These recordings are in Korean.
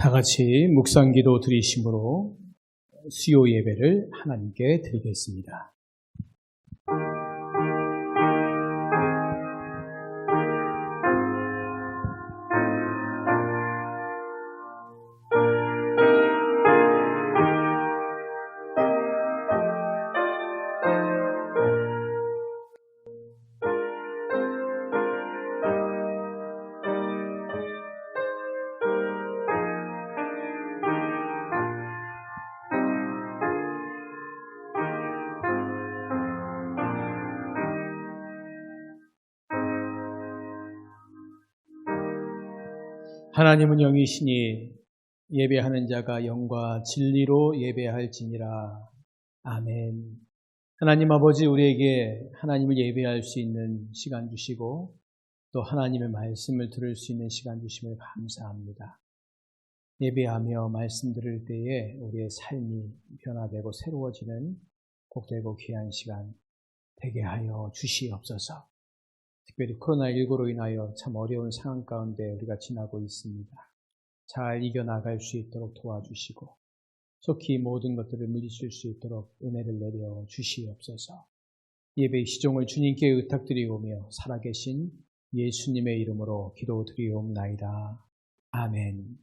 다 같이 묵상기도 드리심으로 수요 예배를 하나님께 드리겠습니다. 하나님은 영이시니 예배하는 자가 영과 진리로 예배할지니라. 아멘. 하나님 아버지, 우리에게 하나님을 예배할 수 있는 시간 주시고 또 하나님의 말씀을 들을 수 있는 시간 주심을 감사합니다. 예배하며 말씀 들을 때에 우리의 삶이 변화되고 새로워지는 복되고 귀한 시간 되게 하여 주시옵소서. 특별히 코로나19로 인하여 참 어려운 상황 가운데 우리가 지나고 있습니다. 잘 이겨나갈 수 있도록 도와주시고 속히 모든 것들을 물리칠 수 있도록 은혜를 내려 주시옵소서. 예배의 시종을 주님께 의탁드리오며 살아계신 예수님의 이름으로 기도드리옵나이다. 아멘.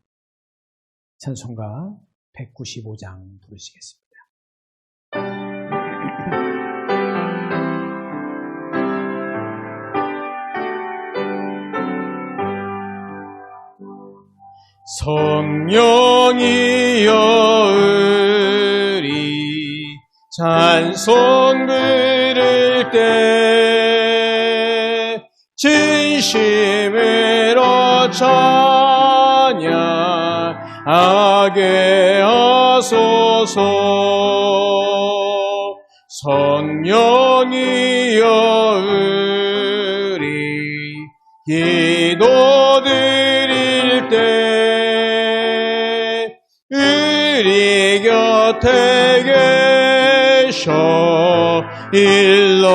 찬송가 195장 부르시겠습니다. 성령이여 의리 찬송 부를 때 진심으로 찬양하게 하소서. 성령이여 의리 기도 드릴 때 우리 곁에 계셔 일러주소서.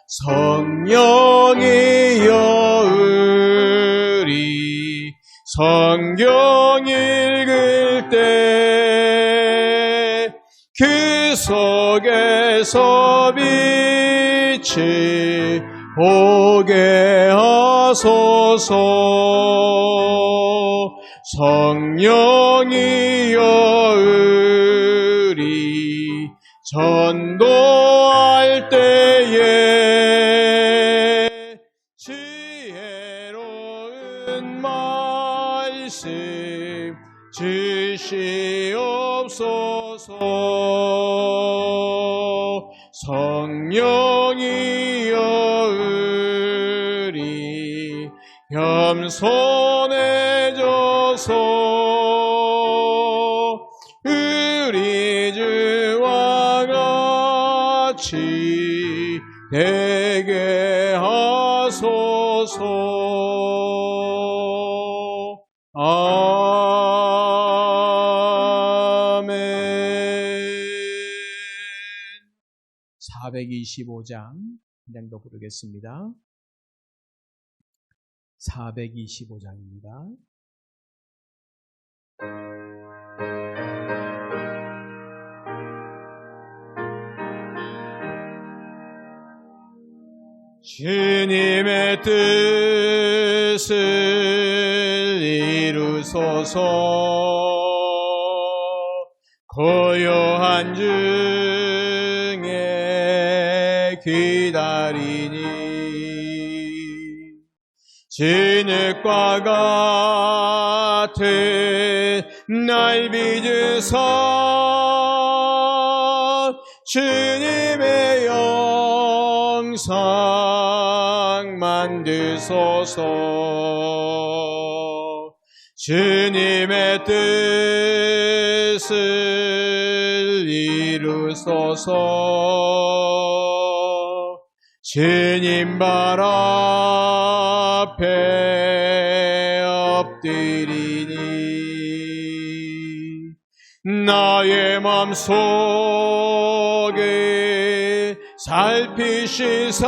성령이여 의리 성경 읽을 때 그 속에서 빛이 보게 하소서. 성령이여 의리 전도할 때에 지혜로운 말씀 주시옵소서. 성령이여 의리 겸손해져서 우리 주와 같이 되게 하소서. 아멘. 425장 한 장 더 부르겠습니다. 425장입니다. 주님의 뜻을 이루소서. 고요한 중에 기다리니 진흙과 같은 날 빚으사 주님의 영상 만드소서. 주님의 뜻을 이루소서. 주님 발 앞에 엎드리니 나의 맘속에 살피시사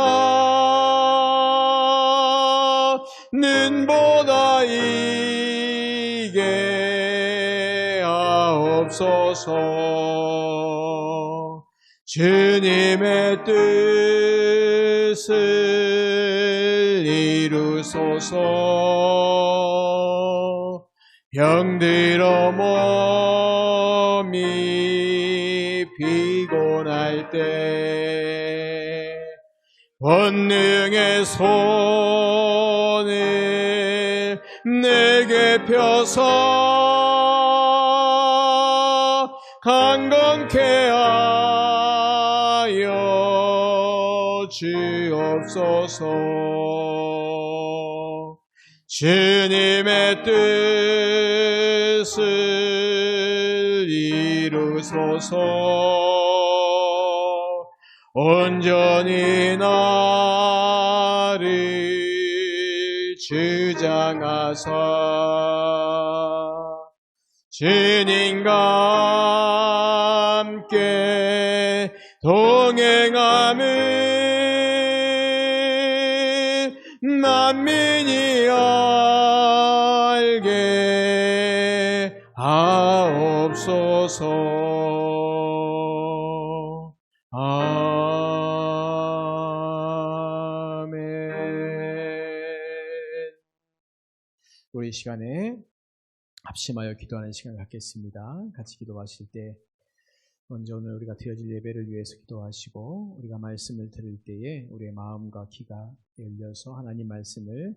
눈 보다 이게 하옵소서. 주님의 뜻을 이루소서. 병들어 몸이 피곤할 때 권능의 손을 내게 펴서 강건케 하여 주옵소서. 주님의 뜻을 이루소서. 온전히 나를 주장하사 주님과 함께 동행함을 만민이 알게 하옵소서. 우리 시간에 합심하여 기도하는 시간을 갖겠습니다. 같이 기도하실 때 먼저 오늘 우리가 드려질 예배를 위해서 기도하시고 우리가 말씀을 들을 때에 우리의 마음과 귀가 열려서 하나님 말씀을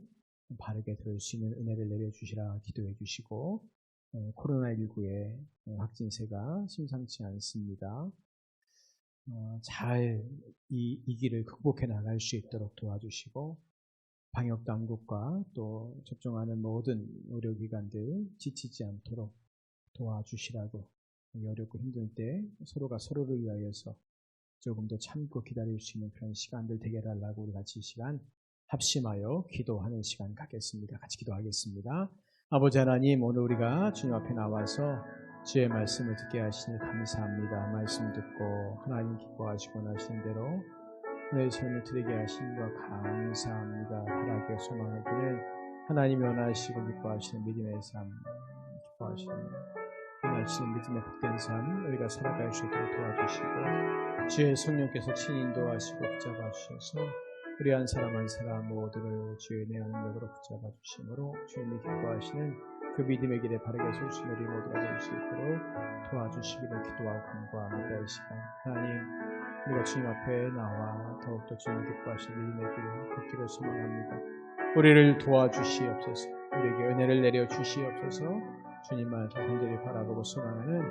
바르게 들을 수 있는 은혜를 내려주시라 기도해 주시고, 코로나19의 확진세가 심상치 않습니다. 잘 이 길을 극복해 나갈 수 있도록 도와주시고, 방역당국과 또 접종하는 모든 의료기관들 지치지 않도록 도와주시라고, 어렵고 힘들 때 서로가 서로를 위하여서 조금 더 참고 기다릴 수 있는 그런 시간들 되게 해달라고 우리 같이 이 시간 합심하여 기도하는 시간 갖겠습니다. 같이 기도하겠습니다. 아버지 하나님, 오늘 우리가 주님 앞에 나와서 주의 말씀을 듣게 하시니 감사합니다. 말씀 듣고 하나님 기뻐하시고 나시는 대로 내 삶을 드리게 하신 것 감사합니다. 바라게 소망하기는 하나님이 원하시고 기뻐하시는 믿음의 삶, 기뻐하시는 원하시는 믿음의 복된 삶 우리가 살아갈 수 있도록 도와주시고, 주의 성령께서 친히 인도하시고 붙잡아 주셔서 우리 한 사람 한 사람 모두를 주의 은혜와 능력으로 붙잡아 주심으로 주님이 기뻐하시는 그 믿음의 길에 바르게 설 수 있는 우리 모두가 될 수 있도록 도와주시기를 기도하고 간구합니다. 이 시간 하나님, 우리가 주님 앞에 나와 더욱더 주님 기뻐하시는 믿음의 길을 걷기를 소망합니다. 우리를 도와주시옵소서. 우리에게 은혜를 내려주시옵소서. 주님만 더 간절히 바라보고 소망하는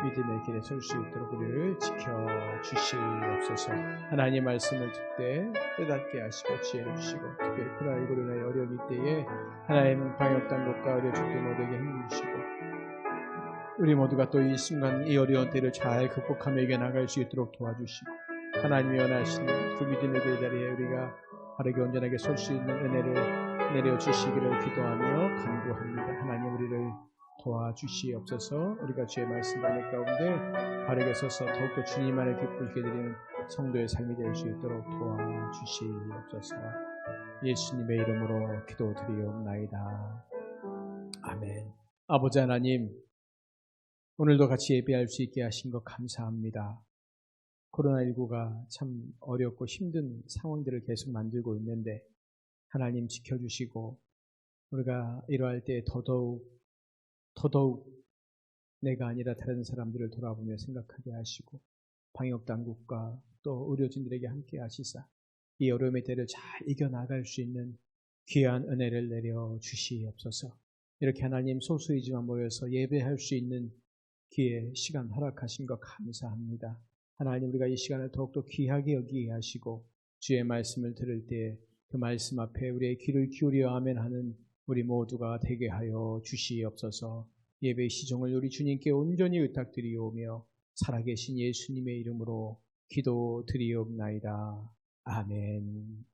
믿음의 길에 설 수 있도록 우리를 지켜주시옵소서. 하나님 말씀을 듣되 깨닫게 하시고 지혜를 주시고, 특별히 코로나19로 인하여 어려울 때에 하나님은 방역당국과 의료진들 모두에게 힘을 주시고, 우리 모두가 또 이 순간 이 어려운 때를 잘 극복하며 이겨나갈 수 있도록 도와주시고, 하나님이 원하시는 그 믿음의 길 자리에 우리가 바르게 온전하게 설 수 있는 은혜를 내려주시기를 기도하며 간구합니다. 하나님, 우리를 도와주시옵소서. 우리가 주의 말씀 받는 가운데 바르게 서서 더욱더 주님만을 기쁘게 드리는 성도의 삶이 될 수 있도록 도와주시옵소서. 예수님의 이름으로 기도드리옵나이다. 아멘. 아버지 하나님, 오늘도 같이 예배할 수 있게 하신 것 감사합니다. 코로나19가 참 어렵고 힘든 상황들을 계속 만들고 있는데 하나님 지켜주시고, 우리가 이러할 때 더더욱 내가 아니라 다른 사람들을 돌아보며 생각하게 하시고, 방역당국과 또 의료진들에게 함께 하시사 이 어려움의 때를 잘 이겨나갈 수 있는 귀한 은혜를 내려주시옵소서. 이렇게 하나님 소수이지만 모여서 예배할 수 있는 기회, 시간 허락하신 것 감사합니다. 하나님, 우리가 이 시간을 더욱더 귀하게 여기게 하시고 주의 말씀을 들을 때 그 말씀 앞에 우리의 귀를 기울여 아멘 하는 우리 모두가 되게 하여 주시옵소서. 예배의 시종을 우리 주님께 온전히 의탁드리오며 살아계신 예수님의 이름으로 기도드리옵나이다. 아멘.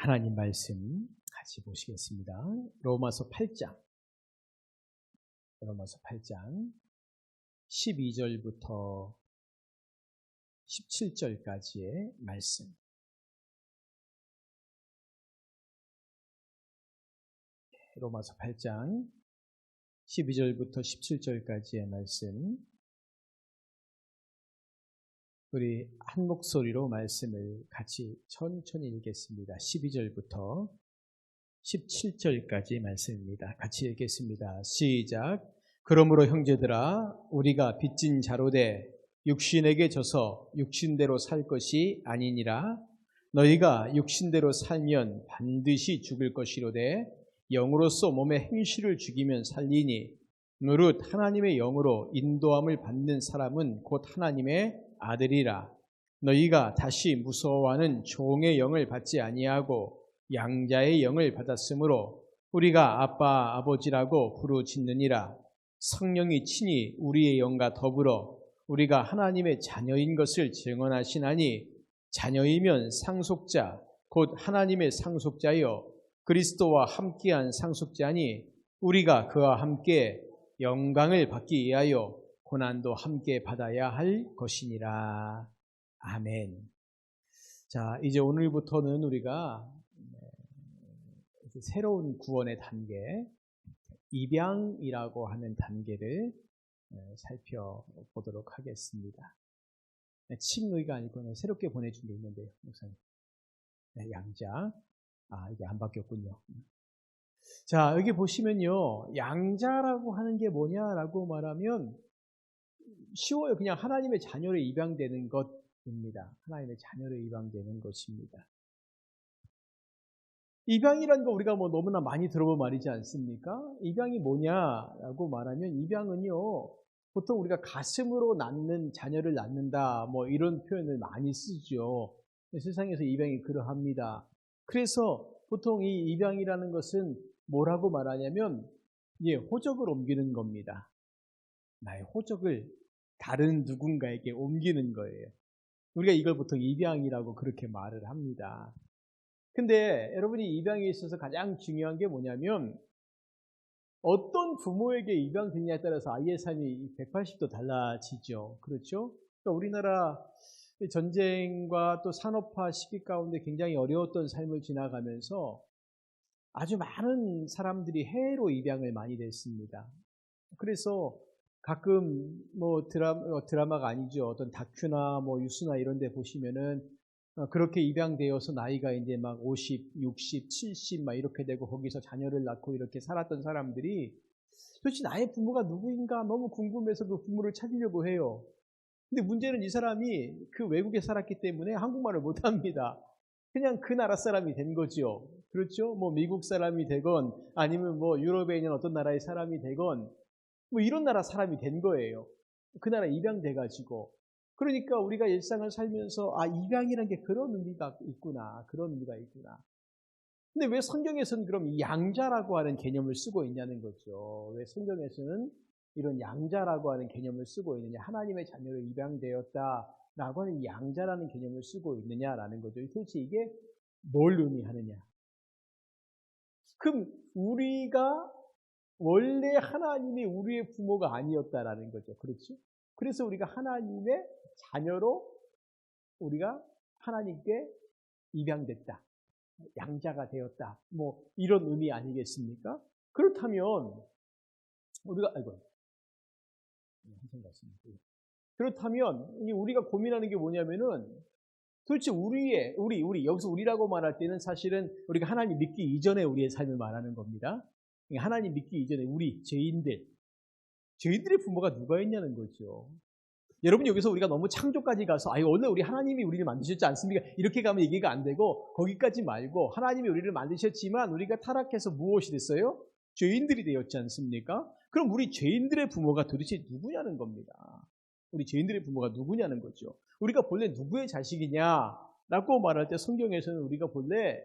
하나님 말씀 같이 보시겠습니다. 로마서 8장 12절부터 17절까지의 말씀. 로마서 8장 12절부터 17절까지의 말씀. 우리 한 목소리로 말씀을 같이 천천히 읽겠습니다. 12절부터 17절까지 말씀입니다. 같이 읽겠습니다. 시작. 그러므로 형제들아, 우리가 빚진 자로되 육신에게 져서 육신대로 살 것이 아니니라. 너희가 육신대로 살면 반드시 죽을 것이로되 영으로서 몸의 행실을 죽이면 살리니 무릇 하나님의 영으로 인도함을 받는 사람은 곧 하나님의 아들이라. 너희가 다시 무서워하는 종의 영을 받지 아니하고 양자의 영을 받았으므로 우리가 아빠 아버지라고 부르짖느니라. 성령이 친히 우리의 영과 더불어 우리가 하나님의 자녀인 것을 증언하시나니 자녀이면 상속자 곧 하나님의 상속자여 그리스도와 함께한 상속자니 우리가 그와 함께 영광을 받기 위하여 고난도 함께 받아야 할 것이니라. 아멘. 자, 이제 오늘부터는 우리가 새로운 구원의 단계, 입양이라고 하는 단계를 살펴보도록 하겠습니다. 칭의가 아니고 새롭게 보내준 게 있는데요, 목사님. 양자. 이게 안 바뀌었군요. 자, 여기 보시면요, 양자라고 하는 게 뭐냐라고 말하면 쉬워요. 그냥 하나님의 자녀로 입양되는 것입니다. 하나님의 자녀로 입양되는 것입니다. 입양이라는 거 우리가 너무나 많이 들어본 말이지 않습니까? 입양이 뭐냐라고 말하면 입양은요, 보통 우리가 가슴으로 낳는 자녀를 낳는다, 이런 표현을 많이 쓰죠. 세상에서 입양이 그러합니다. 그래서 보통 이 입양이라는 것은 뭐라고 말하냐면, 호적을 옮기는 겁니다. 나의 호적을 다른 누군가에게 옮기는 거예요. 우리가 이걸 보통 입양이라고 그렇게 말을 합니다. 근데 여러분이 입양에 있어서 가장 중요한 게 뭐냐면 어떤 부모에게 입양됐냐에 따라서 아이의 삶이 180도 달라지죠. 그렇죠? 그러니까 우리나라 전쟁과 또 산업화 시기 가운데 굉장히 어려웠던 삶을 지나가면서 아주 많은 사람들이 해외로 입양을 많이 됐습니다. 그래서 가끔 드라마가 아니죠. 어떤 다큐나 뉴스나 이런 데 보시면은 그렇게 입양되어서 나이가 이제 막 50, 60, 70 이렇게 되고 거기서 자녀를 낳고 이렇게 살았던 사람들이 도대체 나의 부모가 누구인가 너무 궁금해서 그 부모를 찾으려고 해요. 근데 문제는 이 사람이 그 외국에 살았기 때문에 한국말을 못합니다. 그냥 그 나라 사람이 된 거죠. 그렇죠? 미국 사람이 되건 아니면 유럽에 있는 어떤 나라의 사람이 되건 이런 나라 사람이 된 거예요. 그 나라 입양돼가지고. 그러니까 우리가 일상을 살면서 입양이라는 게 그런 의미가 있구나. 그런 의미가 있구나. 근데 왜 성경에서는 그럼 이 양자라고 하는 개념을 쓰고 있냐는 거죠. 왜 성경에서는 이런 양자라고 하는 개념을 쓰고 있느냐. 하나님의 자녀로 입양되었다라고 하는 이 양자라는 개념을 쓰고 있느냐라는 거죠. 도대체 이게 뭘 의미하느냐. 그럼 우리가 원래 하나님이 우리의 부모가 아니었다라는 거죠. 그렇죠? 그래서 우리가 하나님의 자녀로 우리가 하나님께 입양됐다. 양자가 되었다. 이런 의미 아니겠습니까? 그렇다면 우리가 그렇다면 우리가 고민하는 게 뭐냐면은 도대체 우리 여기서 우리라고 말할 때는 사실은 우리가 하나님 믿기 이전에 우리의 삶을 말하는 겁니다. 하나님 믿기 이전에 우리 저희들의 부모가 누가 있냐는 거죠. 여러분 여기서 우리가 너무 창조까지 가서 원래 우리 하나님이 우리를 만드셨지 않습니까? 이렇게 가면 얘기가 안 되고 거기까지 말고 하나님이 우리를 만드셨지만 우리가 타락해서 무엇이 됐어요? 죄인들이 되었지 않습니까? 그럼 우리 죄인들의 부모가 도대체 누구냐는 겁니다. 우리 죄인들의 부모가 누구냐는 거죠. 우리가 본래 누구의 자식이냐라고 말할 때 성경에서는 우리가 본래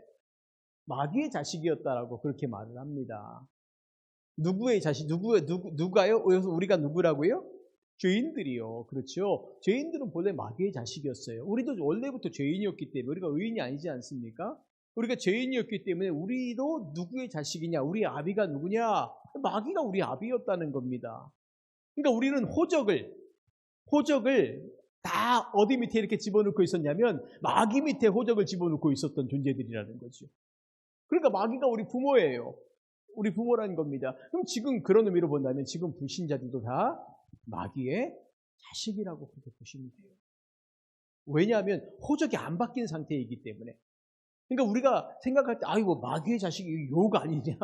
마귀의 자식이었다라고 그렇게 말을 합니다. 누구의 자식? 누가요? 그래서 우리가 누구라고요? 죄인들이요. 그렇죠. 죄인들은 본래 마귀의 자식이었어요. 우리도 원래부터 죄인이었기 때문에 우리가 의인이 아니지 않습니까? 우리가 죄인이었기 때문에 우리도 누구의 자식이냐? 우리 아비가 누구냐? 마귀가 우리 아비였다는 겁니다. 그러니까 우리는 호적을 다 어디 밑에 이렇게 집어넣고 있었냐면 마귀 밑에 호적을 집어넣고 있었던 존재들이라는 거죠. 그러니까 마귀가 우리 부모예요. 우리 부모라는 겁니다. 그럼 지금 그런 의미로 본다면 지금 불신자들도 다 마귀의 자식이라고 그렇게 보시면 돼요. 왜냐하면 호적이 안 바뀐 상태이기 때문에. 그러니까 우리가 생각할 때 아이고 마귀의 자식이 욕 아니냐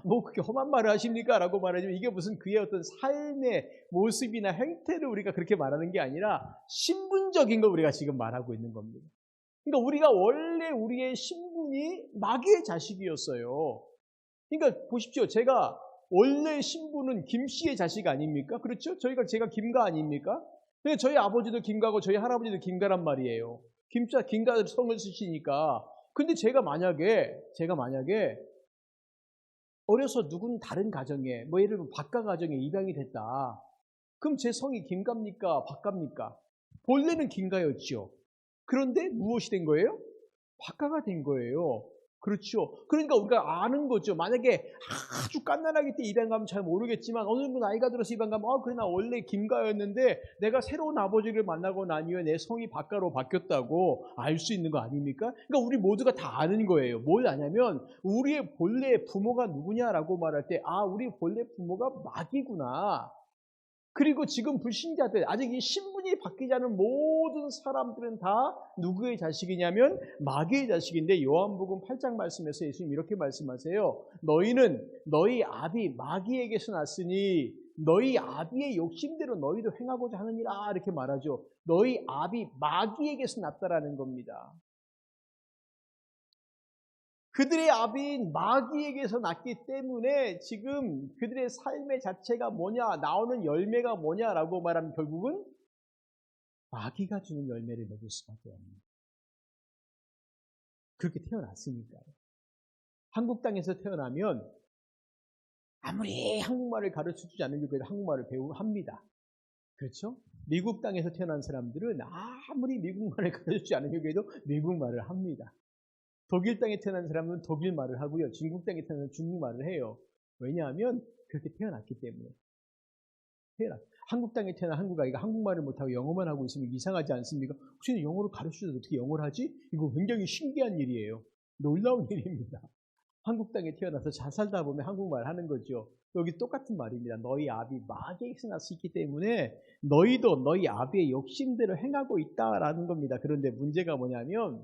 뭐 그렇게 험한 말을 하십니까? 라고 말하지만 이게 무슨 그의 어떤 삶의 모습이나 행태를 우리가 그렇게 말하는 게 아니라 신분적인 걸 우리가 지금 말하고 있는 겁니다. 그러니까 우리가 원래 우리의 신분이 마귀의 자식이었어요. 그러니까 보십시오. 제가 원래 신분은 김 씨의 자식 아닙니까? 그렇죠? 제가 김가 아닙니까? 근데 저희 아버지도 김가고 저희 할아버지도 김가란 말이에요. 김가 성을 쓰시니까. 근데 제가 만약에 어려서 누군 다른 가정에 뭐 예를 들면 박가 가정에 입양이 됐다. 그럼 제 성이 김가입니까? 박가입니까? 본래는 김가였죠. 그런데 무엇이 된 거예요? 박가가 된 거예요. 그렇죠. 그러니까 우리가 아는 거죠. 만약에 아주 갓난아기 때 입양 가면 잘 모르겠지만 어느 정도 나이가 들어서 입양 가면 그래 나 원래 김가였는데 내가 새로운 아버지를 만나고 난 이후에 내 성이 박가로 바뀌었다고 알 수 있는 거 아닙니까? 그러니까 우리 모두가 다 아는 거예요. 뭘 아냐면 우리의 본래 부모가 누구냐라고 말할 때 우리 본래 부모가 마귀구나. 그리고 지금 불신자들, 아직 이 신분이 바뀌지 않은 모든 사람들은 다 누구의 자식이냐면 마귀의 자식인데 요한복음 8장 말씀에서 예수님 이렇게 말씀하세요. 너희는 너희 아비 마귀에게서 났으니 너희 아비의 욕심대로 너희도 행하고자 하느니라 이렇게 말하죠. 너희 아비 마귀에게서 났다라는 겁니다. 그들의 아비인 마귀에게서 났기 때문에 지금 그들의 삶의 자체가 뭐냐, 나오는 열매가 뭐냐라고 말하면 결국은 마귀가 주는 열매를 맺을 수밖에 없는. 그렇게 태어났으니까요. 한국 땅에서 태어나면 아무리 한국말을 가르쳐주지 않으려고 해도 한국말을 합니다. 그렇죠? 미국 땅에서 태어난 사람들은 아무리 미국말을 가르쳐주지 않으려고 해도 미국말을 합니다. 독일 땅에 태어난 사람은 독일 말을 하고요. 중국 땅에 태어난 중국 말을 해요. 왜냐하면 그렇게 태어났기 때문에. 한국 땅에 태어난 한국 아이가 한국말을 못하고 영어만 하고 있으면 이상하지 않습니까? 혹시 영어를 가르쳐줘도 어떻게 영어를 하지? 이거 굉장히 신기한 일이에요. 놀라운 일입니다. 한국 땅에 태어나서 잘 살다 보면 한국말 하는 거죠. 여기 똑같은 말입니다. 너희 아비 마귀에게서 났기 때문에 너희도 너희 아비의 욕심대로 행하고 있다라는 겁니다. 그런데 문제가 뭐냐면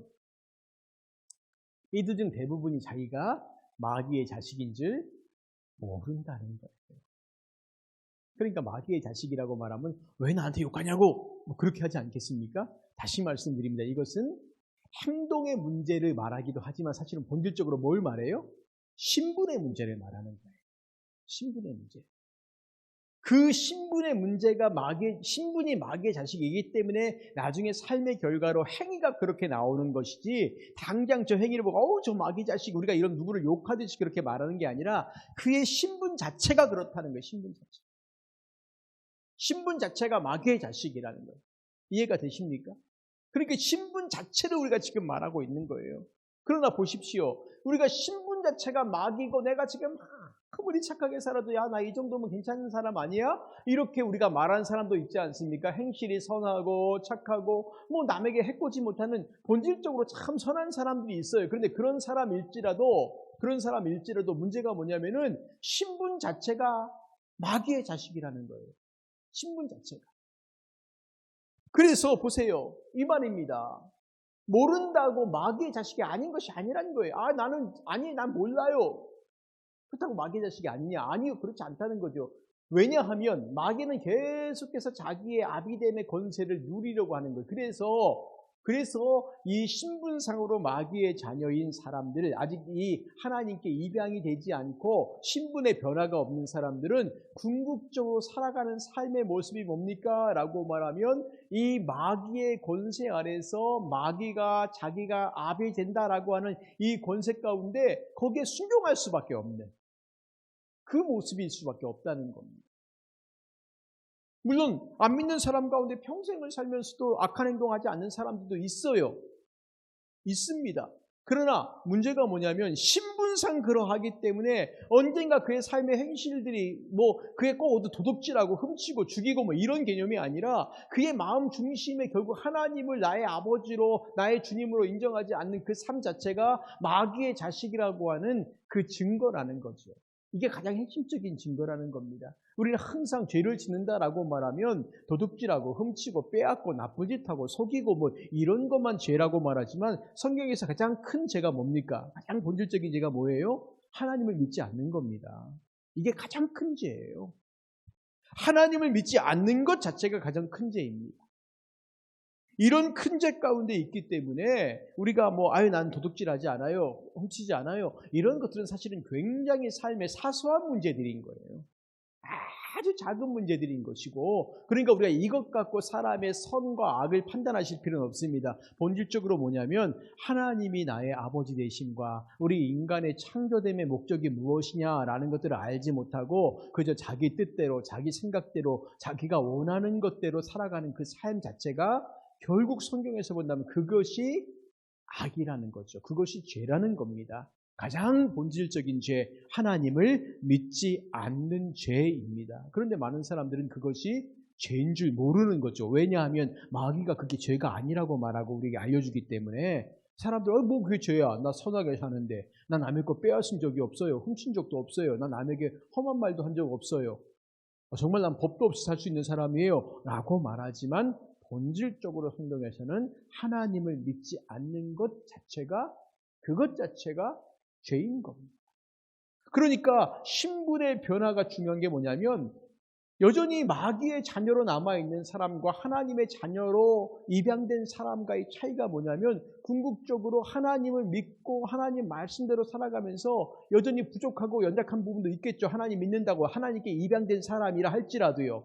이들 중 대부분이 자기가 마귀의 자식인 줄 모른다는 거예요. 그러니까 마귀의 자식이라고 말하면 왜 나한테 욕하냐고 그렇게 하지 않겠습니까? 다시 말씀드립니다. 이것은 행동의 문제를 말하기도 하지만 사실은 본질적으로 뭘 말해요? 신분의 문제를 말하는 거예요. 신분의 문제. 그 신분의 문제가 신분이 마귀의 자식이기 때문에 나중에 삶의 결과로 행위가 그렇게 나오는 것이지 당장 저 행위를 보고 저 마귀 자식 우리가 이런 누구를 욕하듯이 그렇게 말하는 게 아니라 그의 신분 자체가 그렇다는 거예요. 신분 자체. 신분 자체가 마귀의 자식이라는 거예요. 이해가 되십니까? 그러니까 신분 자체를 우리가 지금 말하고 있는 거예요. 그러나 보십시오. 우리가 신분 자체가 마귀고 내가 지금 아무리 착하게 살아도 야 나 이 정도면 괜찮은 사람 아니야? 이렇게 우리가 말하는 사람도 있지 않습니까? 행실이 선하고 착하고 뭐 남에게 해코지 못하는 본질적으로 참 선한 사람들이 있어요. 그런데 그런 사람일지라도 문제가 뭐냐면은 신분 자체가 마귀의 자식이라는 거예요. 신분 자체가. 그래서 보세요. 이 말입니다. 모른다고 마귀의 자식이 아닌 것이 아니라는 거예요. 난 몰라요. 그렇다고 마귀의 자식이 아니냐? 아니요. 그렇지 않다는 거죠. 왜냐하면 마귀는 계속해서 자기의 아비됨의 권세를 누리려고 하는 거예요. 그래서 이 신분상으로 마귀의 자녀인 사람들, 아직 이 하나님께 입양이 되지 않고 신분의 변화가 없는 사람들은 궁극적으로 살아가는 삶의 모습이 뭡니까? 라고 말하면 이 마귀의 권세 아래서 마귀가 자기가 아비 된다라고 하는 이 권세 가운데 거기에 순종할 수밖에 없는 그 모습일 수밖에 없다는 겁니다. 물론 안 믿는 사람 가운데 평생을 살면서도 악한 행동하지 않는 사람들도 있어요. 있습니다. 그러나 문제가 뭐냐면 신분상 그러하기 때문에 언젠가 그의 삶의 행실들이 그의 꼭 도둑질하고 훔치고 죽이고 이런 개념이 아니라 그의 마음 중심에 결국 하나님을 나의 아버지로 나의 주님으로 인정하지 않는 그 삶 자체가 마귀의 자식이라고 하는 그 증거라는 거죠. 이게 가장 핵심적인 증거라는 겁니다. 우리는 항상 죄를 짓는다라고 말하면 도둑질하고 훔치고 빼앗고 나쁜 짓하고 속이고 이런 것만 죄라고 말하지만 성경에서 가장 큰 죄가 뭡니까? 가장 본질적인 죄가 뭐예요? 하나님을 믿지 않는 겁니다. 이게 가장 큰 죄예요. 하나님을 믿지 않는 것 자체가 가장 큰 죄입니다. 이런 큰 죄 가운데 있기 때문에 우리가 난 도둑질하지 않아요, 훔치지 않아요, 이런 것들은 사실은 굉장히 삶의 사소한 문제들인 거예요. 아주 작은 문제들인 것이고, 그러니까 우리가 이것 갖고 사람의 선과 악을 판단하실 필요는 없습니다. 본질적으로 뭐냐면 하나님이 나의 아버지 되심과 우리 인간의 창조됨의 목적이 무엇이냐라는 것들을 알지 못하고 그저 자기 뜻대로 자기 생각대로 자기가 원하는 것대로 살아가는 그 삶 자체가 결국 성경에서 본다면 그것이 악이라는 거죠. 그것이 죄라는 겁니다. 가장 본질적인 죄, 하나님을 믿지 않는 죄입니다. 그런데 많은 사람들은 그것이 죄인 줄 모르는 거죠. 왜냐하면 마귀가 그게 죄가 아니라고 말하고 우리에게 알려주기 때문에 사람들은 그게 죄야. 나 선하게 사는데 나 남의 거 빼앗은 적이 없어요. 훔친 적도 없어요. 나 남에게 험한 말도 한 적 없어요. 정말 난 법도 없이 살 수 있는 사람이에요 라고 말하지만 본질적으로 성경에서는 하나님을 믿지 않는 것 자체가 그것 자체가 죄인 겁니다. 그러니까 신분의 변화가 중요한 게 뭐냐면 여전히 마귀의 자녀로 남아있는 사람과 하나님의 자녀로 입양된 사람과의 차이가 뭐냐면 궁극적으로 하나님을 믿고 하나님 말씀대로 살아가면서 여전히 부족하고 연약한 부분도 있겠죠. 하나님 믿는다고 하나님께 입양된 사람이라 할지라도요.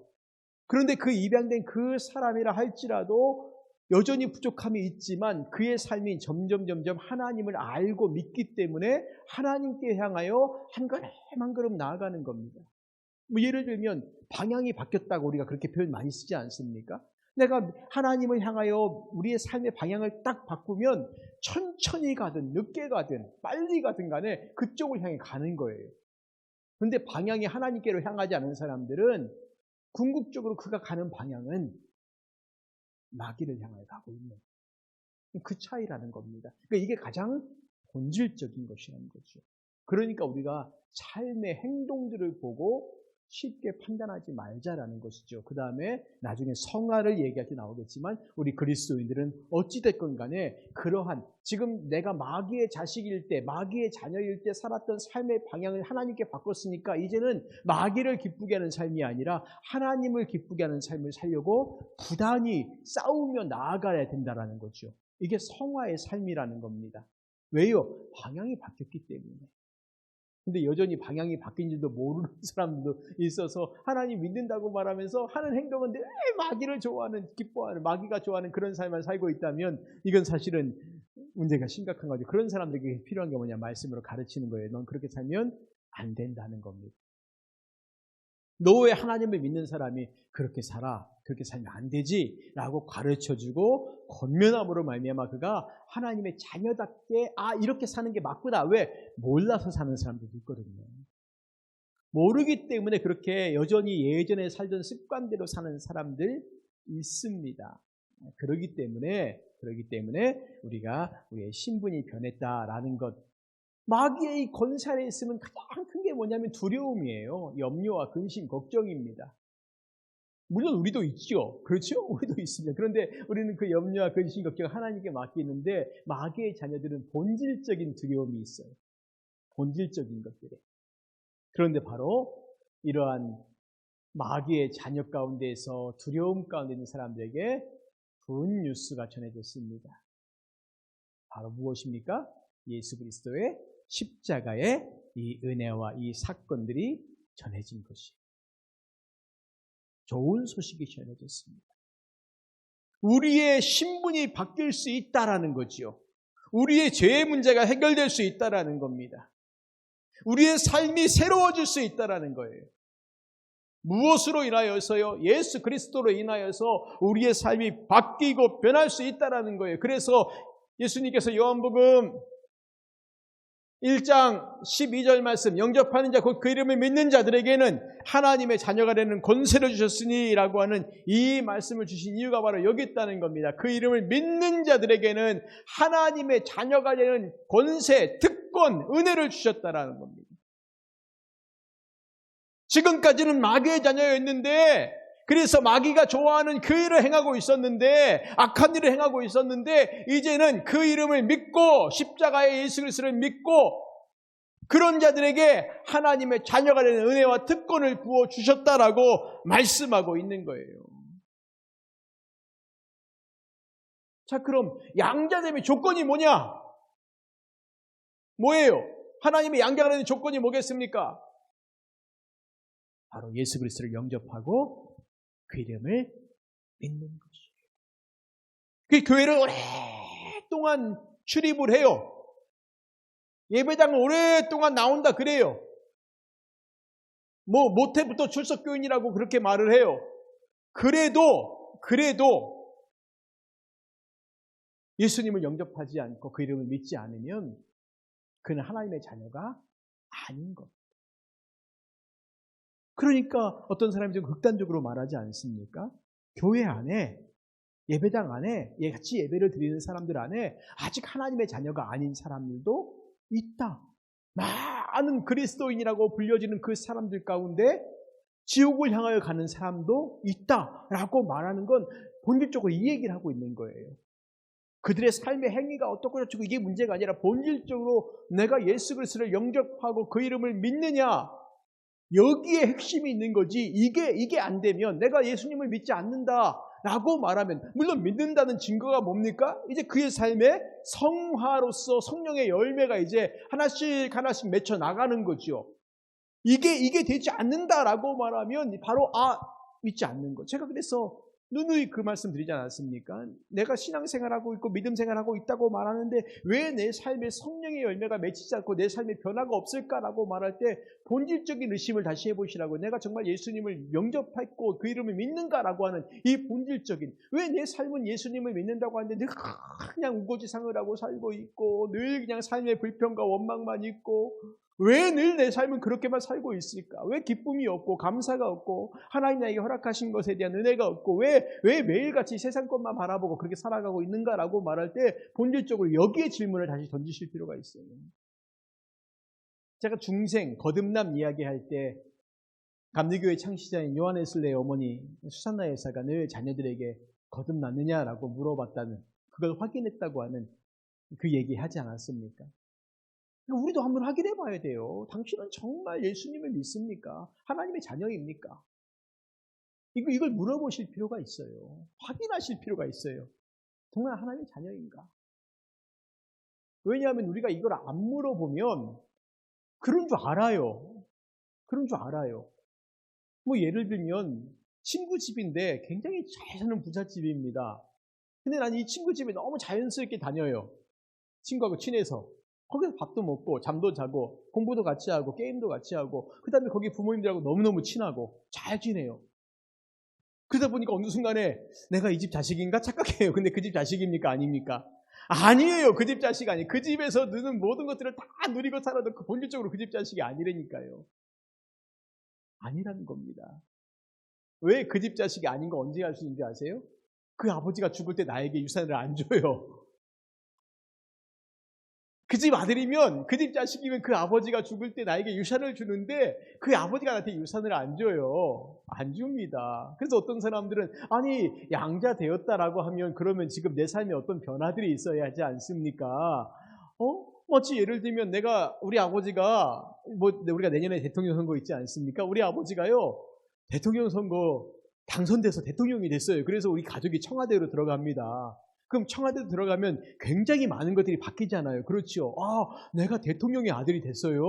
그런데 그 입양된 그 사람이라 할지라도 여전히 부족함이 있지만 그의 삶이 점점 하나님을 알고 믿기 때문에 하나님께 향하여 한 걸음 한 걸음 나아가는 겁니다. 예를 들면 방향이 바뀌었다고 우리가 그렇게 표현 많이 쓰지 않습니까? 내가 하나님을 향하여 우리의 삶의 방향을 딱 바꾸면 천천히 가든 늦게 가든 빨리 가든 간에 그쪽을 향해 가는 거예요. 그런데 방향이 하나님께로 향하지 않은 사람들은 궁극적으로 그가 가는 방향은 마귀를 향해 가고 있는 그 차이라는 겁니다. 그러니까 이게 가장 본질적인 것이라는 거죠. 그러니까 우리가 삶의 행동들을 보고 쉽게 판단하지 말자라는 것이죠. 그 다음에 나중에 성화를 얘기할 때 나오겠지만 우리 그리스도인들은 어찌됐건 간에 그러한 지금 내가 마귀의 자식일 때 마귀의 자녀일 때 살았던 삶의 방향을 하나님께 바꿨으니까 이제는 마귀를 기쁘게 하는 삶이 아니라 하나님을 기쁘게 하는 삶을 살려고 부단히 싸우며 나아가야 된다는 거죠. 이게 성화의 삶이라는 겁니다. 왜요? 방향이 바뀌었기 때문에. 근데 여전히 방향이 바뀐 줄도 모르는 사람들도 있어서 하나님 믿는다고 말하면서 하는 행동은 늘 마귀를 좋아하는, 기뻐하는, 마귀가 좋아하는 그런 삶을 살고 있다면 이건 사실은 문제가 심각한 거죠. 그런 사람들에게 필요한 게 뭐냐? 말씀으로 가르치는 거예요. 넌 그렇게 살면 안 된다는 겁니다. 너 왜 하나님을 믿는 사람이 그렇게 살아? 그렇게 살면 안 되지? 라고 가르쳐주고 권면함으로 말미암아 그가 하나님의 자녀답게 이렇게 사는 게 맞구나. 왜? 몰라서 사는 사람들도 있거든요. 모르기 때문에 그렇게 여전히 예전에 살던 습관대로 사는 사람들 있습니다. 그러기 때문에 우리가 우리의 신분이 변했다라는 것, 마귀의 이 권세 안에 있으면 가장 큰 게 뭐냐면 두려움이에요. 염려와 근심, 걱정입니다. 물론 우리도 있죠. 그렇죠? 우리도 있습니다. 그런데 우리는 그 염려와 근심, 걱정을 하나님께 맡기는데 마귀의 자녀들은 본질적인 두려움이 있어요. 본질적인 것들에. 그런데 바로 이러한 마귀의 자녀 가운데에서 두려움 가운데 있는 사람들에게 좋은 뉴스가 전해졌습니다. 바로 무엇입니까? 예수 그리스도의 십자가의 이 은혜와 이 사건들이 전해진 것이에요. 좋은 소식이 전해졌습니다. 우리의 신분이 바뀔 수 있다라는 거지요. 우리의 죄의 문제가 해결될 수 있다라는 겁니다. 우리의 삶이 새로워질 수 있다라는 거예요. 무엇으로 인하여서요? 예수 그리스도로 인하여서 우리의 삶이 바뀌고 변할 수 있다라는 거예요. 그래서 예수님께서 요한복음 1장 12절 말씀, 영접하는 자 곧 그 이름을 믿는 자들에게는 하나님의 자녀가 되는 권세를 주셨으니 라고 하는 이 말씀을 주신 이유가 바로 여기 있다는 겁니다. 그 이름을 믿는 자들에게는 하나님의 자녀가 되는 권세, 특권, 은혜를 주셨다라는 겁니다. 지금까지는 마귀의 자녀였는데, 그래서 마귀가 좋아하는 그 일을 행하고 있었는데, 악한 일을 행하고 있었는데, 이제는 그 이름을 믿고 십자가의 예수 그리스도를 믿고 그런 자들에게 하나님의 자녀가 되는 은혜와 특권을 부어주셨다라고 말씀하고 있는 거예요. 자, 그럼 양자됨의 조건이 뭐냐? 뭐예요? 하나님의 양자가 되는 조건이 뭐겠습니까? 바로 예수 그리스도를 영접하고 그 이름을 믿는 것이에요. 그 교회를 오랫동안 출입을 해요. 예배당을 오랫동안 나온다 그래요. 모태부터 출석교인이라고 그렇게 말을 해요. 그래도 예수님을 영접하지 않고 그 이름을 믿지 않으면 그는 하나님의 자녀가 아닌 것. 그러니까 어떤 사람이 좀 극단적으로 말하지 않습니까? 교회 안에, 예배당 안에 같이 예배를 드리는 사람들 안에 아직 하나님의 자녀가 아닌 사람들도 있다. 많은 그리스도인이라고 불려지는 그 사람들 가운데 지옥을 향하여 가는 사람도 있다라고 말하는 건 본질적으로 이 얘기를 하고 있는 거예요. 그들의 삶의 행위가 어떻고 저쩌고 이게 문제가 아니라 본질적으로 내가 예수 그리스도를 영접하고 그 이름을 믿느냐, 여기에 핵심이 있는 거지. 이게 안 되면 내가 예수님을 믿지 않는다라고 말하면, 물론 믿는다는 증거가 뭡니까? 이제 그의 삶에 성화로서 성령의 열매가 이제 하나씩 맺혀 나가는 거죠. 이게 되지 않는다라고 말하면 바로 믿지 않는 거. 제가 그래서 누누이 그 말씀 드리지 않았습니까? 내가 신앙생활하고 있고 믿음생활하고 있다고 말하는데 왜 내 삶에 성령의 열매가 맺히지 않고 내 삶에 변화가 없을까라고 말할 때 본질적인 의심을 다시 해보시라고. 내가 정말 예수님을 영접했고 그 이름을 믿는가라고 하는 이 본질적인, 왜 내 삶은 예수님을 믿는다고 하는데 늘 그냥 우거지상을 하고 살고 있고 늘 그냥 삶의 불평과 원망만 있고 왜 늘 내 삶은 그렇게만 살고 있을까? 왜 기쁨이 없고 감사가 없고 하나님 나에게 허락하신 것에 대한 은혜가 없고 왜 매일같이 세상 것만 바라보고 그렇게 살아가고 있는가라고 말할 때 본질적으로 여기에 질문을 다시 던지실 필요가 있어요. 제가 중생, 거듭남 이야기할 때 감리교회 창시자인 요한 웨슬레의 어머니 수산나 여사가 늘 자녀들에게 거듭났느냐라고 물어봤다는, 그걸 확인했다고 하는 그 얘기 하지 않았습니까? 우리도 한번 확인해 봐야 돼요. 당신은 정말 예수님을 믿습니까? 하나님의 자녀입니까? 이걸 물어보실 필요가 있어요. 확인하실 필요가 있어요. 정말 하나님의 자녀인가? 왜냐하면 우리가 이걸 안 물어보면 그런 줄 알아요. 예를 들면 친구 집인데 굉장히 잘 사는 부잣집입니다. 근데 난 이 친구 집에 너무 자연스럽게 다녀요. 친구하고 친해서. 거기서 밥도 먹고 잠도 자고 공부도 같이 하고 게임도 같이 하고 그 다음에 거기 부모님들하고 너무너무 친하고 잘 지내요. 그러다 보니까 어느 순간에 내가 이 집 자식인가 착각해요. 근데 그 집 자식입니까? 아닙니까? 아니에요. 그 집 자식 아니에요. 그 집에서 누는 모든 것들을 다 누리고 살아도 본질적으로 그 집 자식이 아니라니까요. 아니라는 겁니다. 왜 그 집 자식이 아닌 거 언제 알 수 있는지 아세요? 그 아버지가 죽을 때 나에게 유산을 안 줘요. 그 집 아들이면, 그 집 자식이면 그 아버지가 죽을 때 나에게 유산을 주는데 그 아버지가 나한테 유산을 안 줘요. 안 줍니다. 그래서 어떤 사람들은 아니 양자 되었다라고 하면 그러면 지금 내 삶에 어떤 변화들이 있어야 하지 않습니까? 마치 예를 들면 우리 아버지가 우리가 내년에 대통령 선거 있지 않습니까? 우리 아버지가요 대통령 선거 당선돼서 대통령이 됐어요. 그래서 우리 가족이 청와대로 들어갑니다. 그럼 청와대 들어가면 굉장히 많은 것들이 바뀌잖아요. 그렇죠? 내가 대통령의 아들이 됐어요.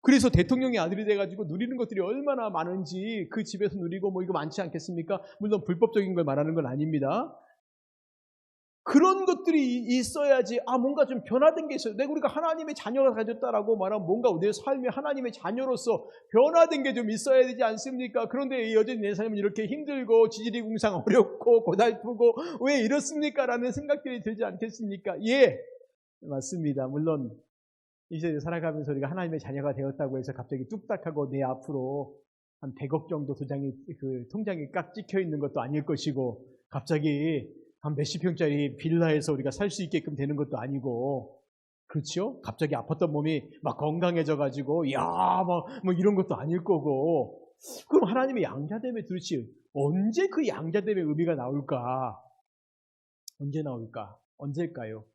그래서 대통령의 아들이 돼가지고 누리는 것들이 얼마나 많은지 그 집에서 누리고 이거 많지 않겠습니까? 물론 불법적인 걸 말하는 건 아닙니다. 그런 것들이 있어야지 뭔가 좀 변화된 게 있어요. 우리가 하나님의 자녀가 가졌다라고 말하면 뭔가 내 삶에 하나님의 자녀로서 변화된 게 좀 있어야 되지 않습니까? 그런데 여전히 내 삶은 이렇게 힘들고 지지리궁상 어렵고 고달프고 왜 이렇습니까? 라는 생각들이 들지 않겠습니까? 예, 맞습니다. 물론 이 세대 살아가면서 우리가 하나님의 자녀가 되었다고 해서 갑자기 뚝딱하고 내 앞으로 한 100억 정도 통장에 깍 찍혀 있는 것도 아닐 것이고, 갑자기 한 몇십 평짜리 빌라에서 우리가 살 수 있게끔 되는 것도 아니고, 그렇죠? 갑자기 아팠던 몸이 막 건강해져가지고, 뭐 이런 것도 아닐 거고, 그럼 하나님의 양자됨의 도대체 언제 그 양자됨의 의미가 나올까? 언제 나올까? 언제일까요?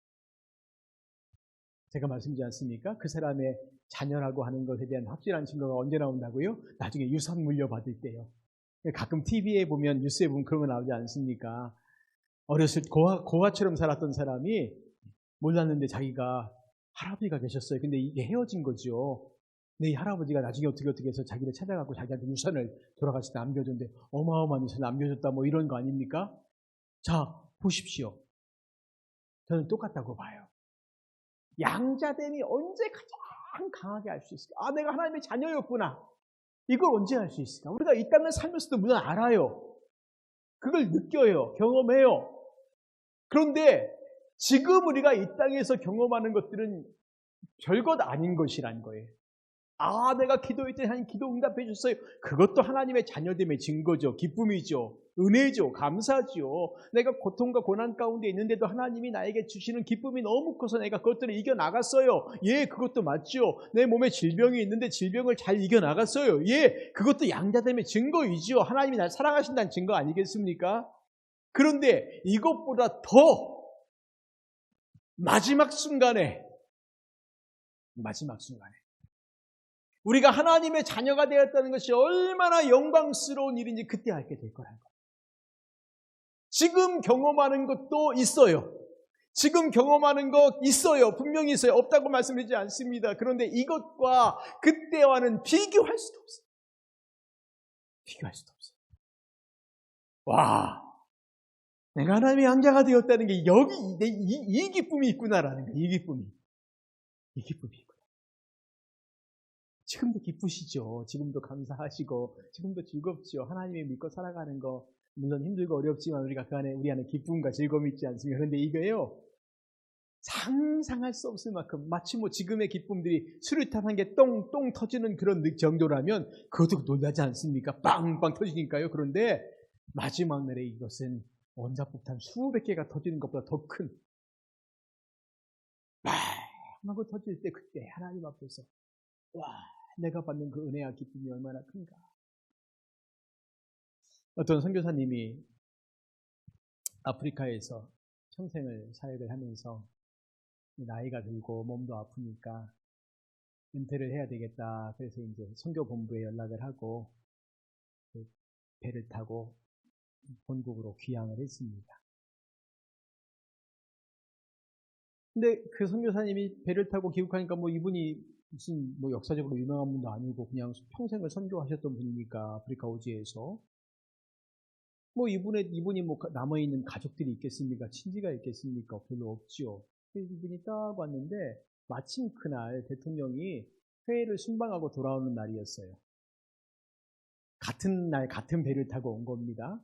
제가 말씀드리지 않습니까? 그 사람의 자녀라고 하는 것에 대한 확실한 증거가 언제 나온다고요? 나중에 유산 물려받을 때요. 가끔 TV에 보면, 뉴스에 보면 그런 거 나오지 않습니까? 어렸을 때 고아처럼 살았던 사람이 몰랐는데 자기가 할아버지가 계셨어요. 근데 이게 헤어진 거죠. 근데 이 할아버지가 나중에 어떻게 해서 자기를 찾아가고 자기한테 유산을 돌아가실 때 남겨줬는데 어마어마한 유산을 남겨줬다, 뭐 이런 거 아닙니까? 자, 보십시오. 저는 똑같다고 봐요. 양자됨이 언제 가장 강하게 알 수 있을까? 내가 하나님의 자녀였구나. 이걸 언제 알 수 있을까? 우리가 이 땅을 살면서도 물론 알아요. 그걸 느껴요. 경험해요. 그런데 지금 우리가 이 땅에서 경험하는 것들은 별것 아닌 것이란 거예요. 내가 기도할 때 하나님 기도 응답해 줬어요. 그것도 하나님의 자녀됨의 증거죠. 기쁨이죠. 은혜죠. 감사죠. 내가 고통과 고난 가운데 있는데도 하나님이 나에게 주시는 기쁨이 너무 커서 내가 그것들을 이겨나갔어요. 예, 그것도 맞죠. 내 몸에 질병이 있는데 질병을 잘 이겨나갔어요. 예, 그것도 양자됨의 증거이죠. 하나님이 날 사랑하신다는 증거 아니겠습니까? 그런데 이것보다 더 마지막 순간에 우리가 하나님의 자녀가 되었다는 것이 얼마나 영광스러운 일인지 그때 알게 될 거라는 거예요. 지금 경험하는 것도 있어요. 지금 경험하는 것 있어요. 분명히 있어요. 없다고 말씀드리지 않습니다. 그런데 이것과 그때와는 비교할 수도 없어요. 와, 내가 하나님의 양자가 되었다는 게 여기 이 기쁨이 있구나라는 거예요. 이 기쁨이 있구나. 지금도 기쁘시죠. 지금도 감사하시고 지금도 즐겁죠. 하나님을 믿고 살아가는 거 물론 힘들고 어렵지만 우리 안에 기쁨과 즐거움이 있지 않습니까? 그런데 이거요, 상상할 수 없을 만큼 마치 지금의 기쁨들이 수류탄 한 개 똥 터지는 그런 정도라면 그것도 놀라지 않습니까? 빵빵 터지니까요. 그런데 마지막 날에 이것은 원자폭탄 수백 개가 터지는 것보다 더 큰 하고 터질 때 그때 하나님 앞에서 내가 받는 그 은혜와 기쁨이 얼마나 큰가. 어떤 선교사님이 아프리카에서 평생을 사역을 하면서 나이가 들고 몸도 아프니까 은퇴를 해야 되겠다. 그래서 이제 선교본부에 연락을 하고 배를 타고 본국으로 귀향을 했습니다. 근데 그 선교사님이 배를 타고 귀국하니까 이분이 무슨 역사적으로 유명한 분도 아니고 그냥 평생을 선교하셨던 분이니까 아프리카 오지에서 이분이 남아있는 가족들이 있겠습니까? 친지가 있겠습니까? 별로 없죠. 그래서 이분이 딱 왔는데 마침 그날 대통령이 회의를 순방하고 돌아오는 날이었어요. 같은 날 같은 배를 타고 온 겁니다.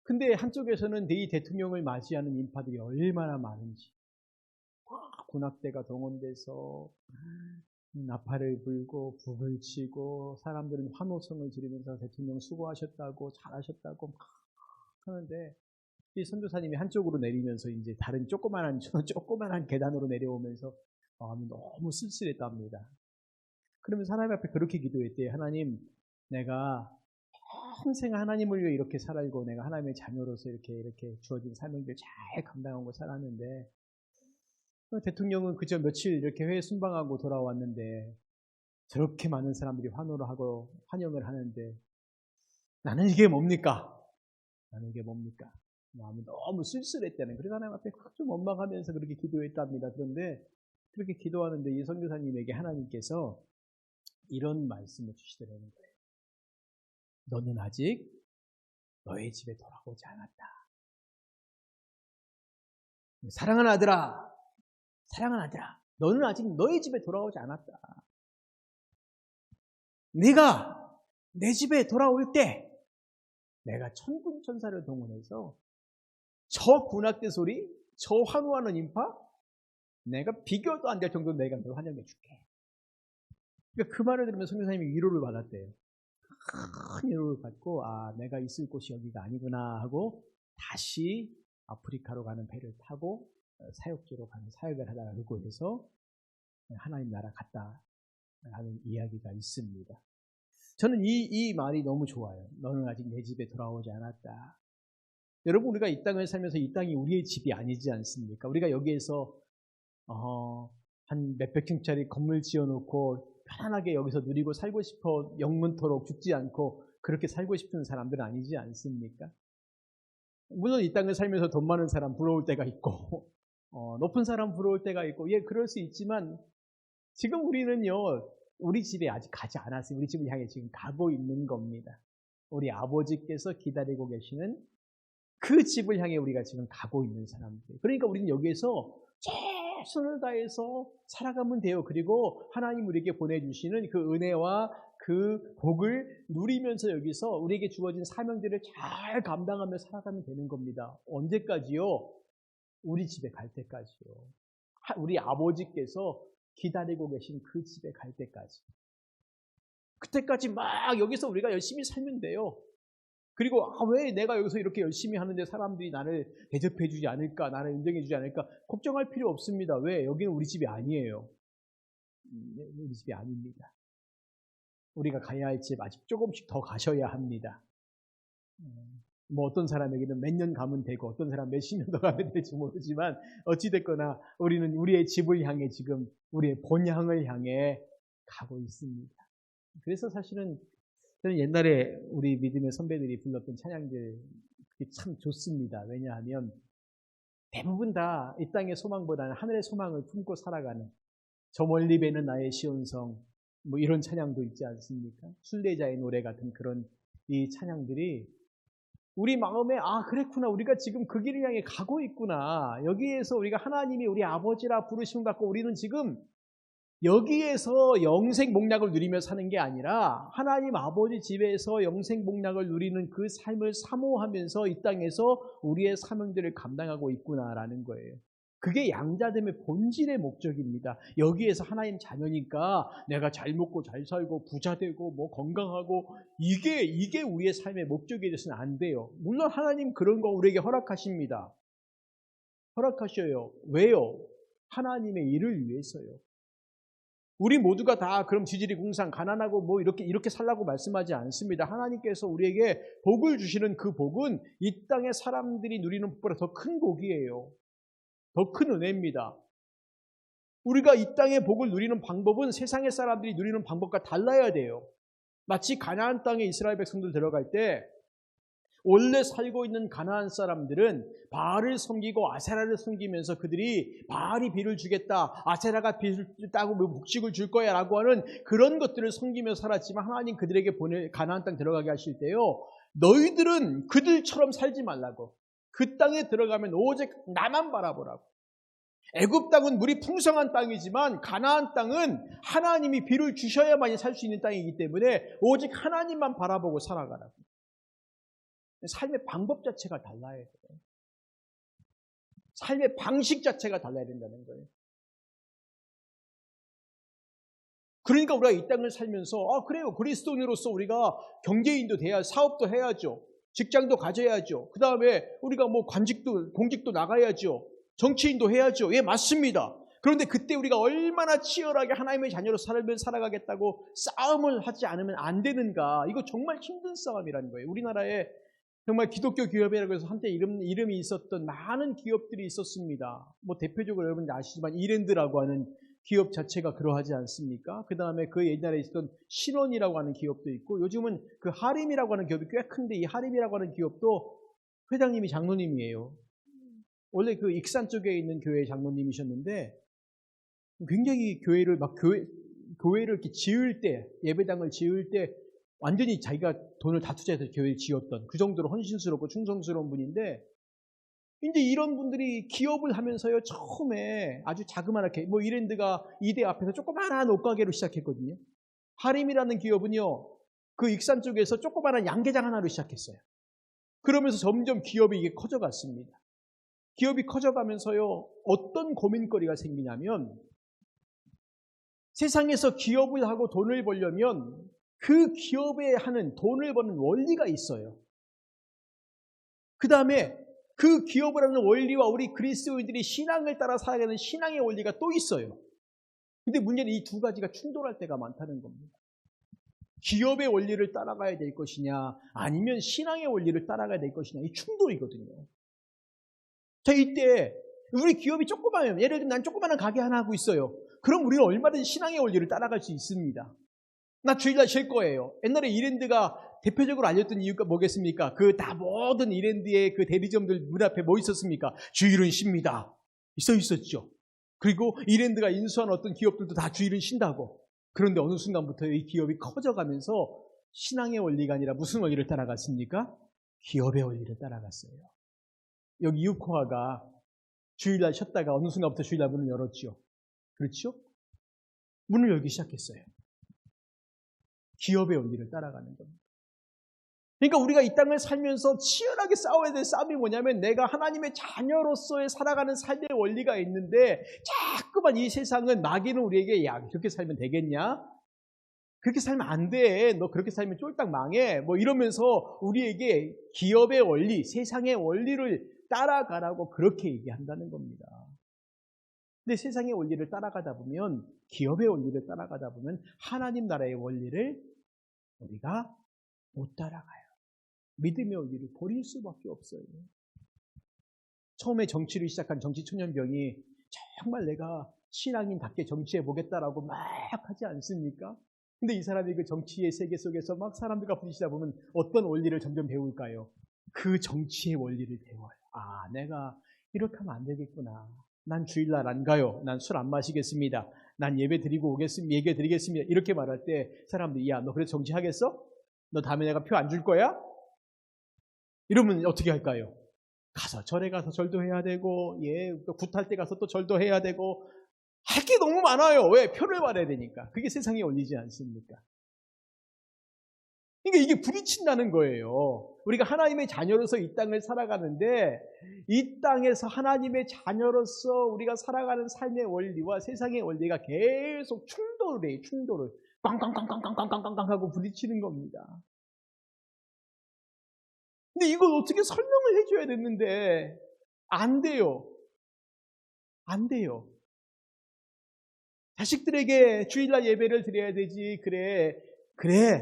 근데 한쪽에서는 이 대통령을 맞이하는 인파들이 얼마나 많은지, 군악대가 동원돼서 나팔을 불고 북을 치고 사람들은 환호성을 지르면서 대통령 수고하셨다고 잘하셨다고 막 하는데, 이 선교사님이 한쪽으로 내리면서 이제 다른 조그만한 계단으로 내려오면서 마음이 너무 쓸쓸했답니다. 그러면서 하나님 앞에 그렇게 기도했대요. 하나님, 내가 평생 하나님을 위해 이렇게 살고 내가 하나님의 자녀로서 이렇게 주어진 삶을 잘 감당하고 살았는데, 대통령은 그저 며칠 이렇게 회에 순방하고 돌아왔는데 저렇게 많은 사람들이 환호를 하고 환영을 하는데 나는 이게 뭡니까? 마음이 너무 쓸쓸했다는, 그래서 하나님 앞에 좀 원망하면서 그렇게 기도했답니다. 그런데 그렇게 기도하는데 이 선교사님에게 하나님께서 이런 말씀을 주시더라는 거예요. 너는 아직 너의 집에 돌아오지 않았다. 사랑하는 아들아, 너는 아직 너의 집에 돌아오지 않았다. 네가 내 집에 돌아올 때 내가 천군천사를 동원해서 저 군악대 소리, 저 환호하는 인파 내가 비교도 안 될 정도로 내가 널 환영해 줄게. 그러니까 그 말을 들으면 선교사님이 위로를 받았대요. 큰 위로를 받고 내가 있을 곳이 여기가 아니구나 하고 다시 아프리카로 가는 배를 타고 사역지로 가는 사역을 하다가 그곳에서 하나님 나라 갔다라는 이야기가 있습니다. 저는 이 말이 너무 좋아요. 너는 아직 내 집에 돌아오지 않았다. 여러분, 우리가 이 땅을 살면서 이 땅이 우리의 집이 아니지 않습니까? 우리가 여기에서 한 몇백 층짜리 건물 지어놓고 편안하게 여기서 누리고 살고 싶어 영문토록 죽지 않고 그렇게 살고 싶은 사람들은 아니지 않습니까? 물론 이 땅을 살면서 돈 많은 사람 부러울 때가 있고 높은 사람 부러울 때가 있고 그럴 수 있지만 지금 우리는요 우리 집에 아직 가지 않았어요. 우리 집을 향해 지금 가고 있는 겁니다. 우리 아버지께서 기다리고 계시는 그 집을 향해 우리가 지금 가고 있는 사람들. 그러니까 우리는 여기에서 최선을 다해서 살아가면 돼요. 그리고 하나님 우리에게 보내주시는 그 은혜와 그 복을 누리면서 여기서 우리에게 주어진 사명들을 잘 감당하며 살아가면 되는 겁니다. 언제까지요? 우리 집에 갈 때까지요. 우리 아버지께서 기다리고 계신 그 집에 갈 때까지. 그때까지 막 여기서 우리가 열심히 살면 돼요. 그리고 왜 내가 여기서 이렇게 열심히 하는데 사람들이 나를 대접해 주지 않을까, 나를 인정해 주지 않을까 걱정할 필요 없습니다. 왜? 여기는 우리 집이 아니에요. 우리 집이 아닙니다. 우리가 가야 할 집 아직 조금씩 더 가셔야 합니다. 뭐 어떤 사람에게는 몇 년 가면 되고 어떤 사람 몇십 년 더 가면 될지 모르지만 어찌됐거나 우리는 우리의 집을 향해 지금 우리의 본향을 향해 가고 있습니다. 그래서 사실은 저는 옛날에 우리 믿음의 선배들이 불렀던 찬양들 참 좋습니다. 왜냐하면 대부분 다 이 땅의 소망보다는 하늘의 소망을 품고 살아가는 저 멀리 뵈는 나의 시온성 뭐 이런 찬양도 있지 않습니까? 순례자의 노래 같은 그런 이 찬양들이 우리 마음에 그랬구나. 우리가 지금 그 길을 향해 가고 있구나. 여기에서 우리가 하나님이 우리 아버지라 부르심을 받고 우리는 지금 여기에서 영생 복락을 누리며 사는 게 아니라 하나님 아버지 집에서 영생 복락을 누리는 그 삶을 사모하면서 이 땅에서 우리의 사명들을 감당하고 있구나라는 거예요. 그게 양자됨의 본질의 목적입니다. 여기에서 하나님 자녀니까 내가 잘 먹고 잘 살고 부자 되고 뭐 건강하고 이게 우리의 삶의 목적이 돼서는 안 돼요. 물론 하나님 그런 거 우리에게 허락하십니다. 허락하셔요. 왜요? 하나님의 일을 위해서요. 우리 모두가 다 그럼 지질이 궁상 가난하고 뭐 이렇게 살라고 말씀하지 않습니다. 하나님께서 우리에게 복을 주시는 그 복은 이 땅의 사람들이 누리는 복보다 더 큰 복이에요. 더 큰 은혜입니다. 우리가 이 땅의 복을 누리는 방법은 세상의 사람들이 누리는 방법과 달라야 돼요. 마치 가나안 땅에 이스라엘 백성들 들어갈 때 원래 살고 있는 가나안 사람들은 바알을 섬기고 아세라를 섬기면서 그들이 바알이 비를 주겠다, 아세라가 비를 따고 복식을 줄 거야 라고 하는 그런 것들을 섬기며 살았지만 하나님 그들에게 가나안 땅 들어가게 하실 때요, 너희들은 그들처럼 살지 말라고, 그 땅에 들어가면 오직 나만 바라보라고. 애굽 땅은 물이 풍성한 땅이지만 가나안 땅은 하나님이 비를 주셔야만이 살 수 있는 땅이기 때문에 오직 하나님만 바라보고 살아가라고. 삶의 방법 자체가 달라야 돼요. 삶의 방식 자체가 달라야 된다는 거예요. 그러니까 우리가 이 땅을 살면서 그래요. 그리스도인으로서 우리가 경제인도 돼야, 사업도 해야죠. 직장도 가져야죠. 그 다음에 우리가 뭐 공직도 나가야죠. 정치인도 해야죠. 예, 맞습니다. 그런데 그때 우리가 얼마나 치열하게 하나님의 자녀로 살아가겠다고 싸움을 하지 않으면 안 되는가. 이거 정말 힘든 싸움이라는 거예요. 우리나라에 정말 기독교 기업이라고 해서 한때 이름이 있었던 많은 기업들이 있었습니다. 뭐 대표적으로 여러분 아시지만 이랜드라고 하는 기업 자체가 그러하지 않습니까? 그 다음에 그 옛날에 있었던 신원이라고 하는 기업도 있고, 요즘은 그 하림이라고 하는 기업이 꽤 큰데, 이 하림이라고 하는 기업도 회장님이 장로님이에요. 원래 그 익산 쪽에 있는 교회 장로님이셨는데, 굉장히 교회를 이렇게 지을 때, 예배당을 지을 때 완전히 자기가 돈을 다 투자해서 교회를 지었던, 그 정도로 헌신스럽고 충성스러운 분인데, 이제 이런 분들이 기업을 하면서요, 처음에 아주 자그마하게, 뭐 이랜드가 이대 앞에서 조그마한 옷가게로 시작했거든요. 하림이라는 기업은요, 그 익산 쪽에서 조그마한 양계장 하나로 시작했어요. 그러면서 점점 기업이 이게 커져갔습니다. 기업이 커져가면서요, 어떤 고민거리가 생기냐면 세상에서 기업을 하고 돈을 벌려면 그 기업에 하는 돈을 버는 원리가 있어요. 그 다음에 그 기업을 하는 원리와 우리 그리스도인들이 신앙을 따라 살아가는 신앙의 원리가 또 있어요. 근데 문제는 이 두 가지가 충돌할 때가 많다는 겁니다. 기업의 원리를 따라가야 될 것이냐 아니면 신앙의 원리를 따라가야 될 것이냐, 이 충돌이거든요. 자, 이때 우리 기업이 조그마하면, 예를 들면 난 조그마한 가게 하나 하고 있어요. 그럼 우리는 얼마든지 신앙의 원리를 따라갈 수 있습니다. 나 주일날 쉴 거예요. 옛날에 이랜드가 대표적으로 알렸던 이유가 뭐겠습니까? 그 다 모든 이랜드의 그 대리점들 문 앞에 뭐 있었습니까? 주일은 쉽니다. 써 있었죠. 그리고 이랜드가 인수한 어떤 기업들도 다 주일은 쉰다고. 그런데 어느 순간부터 이 기업이 커져가면서 신앙의 원리가 아니라 무슨 원리를 따라갔습니까? 기업의 원리를 따라갔어요. 여기 유코아가 주일날 쉬었다가 어느 순간부터 주일날 문을 열었죠. 그렇죠? 문을 열기 시작했어요. 기업의 원리를 따라가는 겁니다. 그러니까 우리가 이 땅을 살면서 치열하게 싸워야 될 싸움이 뭐냐면, 내가 하나님의 자녀로서의 살아가는 삶의 원리가 있는데 자꾸만 이 세상은, 마귀는 우리에게 야, 그렇게 살면 되겠냐? 그렇게 살면 안 돼. 너 그렇게 살면 쫄딱 망해. 뭐 이러면서 우리에게 기업의 원리, 세상의 원리를 따라가라고 그렇게 얘기한다는 겁니다. 근데 세상의 원리를 따라가다 보면, 기업의 원리를 따라가다 보면 하나님 나라의 원리를 우리가 못 따라가요. 믿음의 원리를 버릴 수밖에 없어요. 처음에 정치를 시작한 정치 초년병이 정말 내가 신앙인답게 정치해 보겠다라고 막 하지 않습니까? 근데 이 사람이 그 정치의 세계 속에서 막 사람들과 부딪히다 보면 어떤 원리를 점점 배울까요? 그 정치의 원리를 배워요. 아, 내가 이렇게 하면 안 되겠구나. 난 주일날 안 가요. 난 술 안 마시겠습니다. 난 예배 드리고 오겠습니다. 예배 드리겠습니다. 이렇게 말할 때 사람들이, 야, 너 그래서 정치하겠어? 너 다음에 내가 표 안 줄 거야? 이러면 어떻게 할까요? 가서 절에 가서 절도 해야 되고, 또 굿할 때 가서 또 절도 해야 되고, 할 게 너무 많아요. 왜? 표를 받아야 되니까. 그게 세상의 원리지 않습니까? 그러니까 이게 부딪힌다는 거예요. 우리가 하나님의 자녀로서 이 땅을 살아가는데, 이 땅에서 하나님의 자녀로서 우리가 살아가는 삶의 원리와 세상의 원리가 계속 충돌을 해요. 충돌을. 꽝꽝꽝꽝꽝꽝꽝꽝 하고 부딪히는 겁니다. 근데 이걸 어떻게 설명을 해줘야 됐는데 안 돼요. 안 돼요. 자식들에게 주일날 예배를 드려야 되지. 그래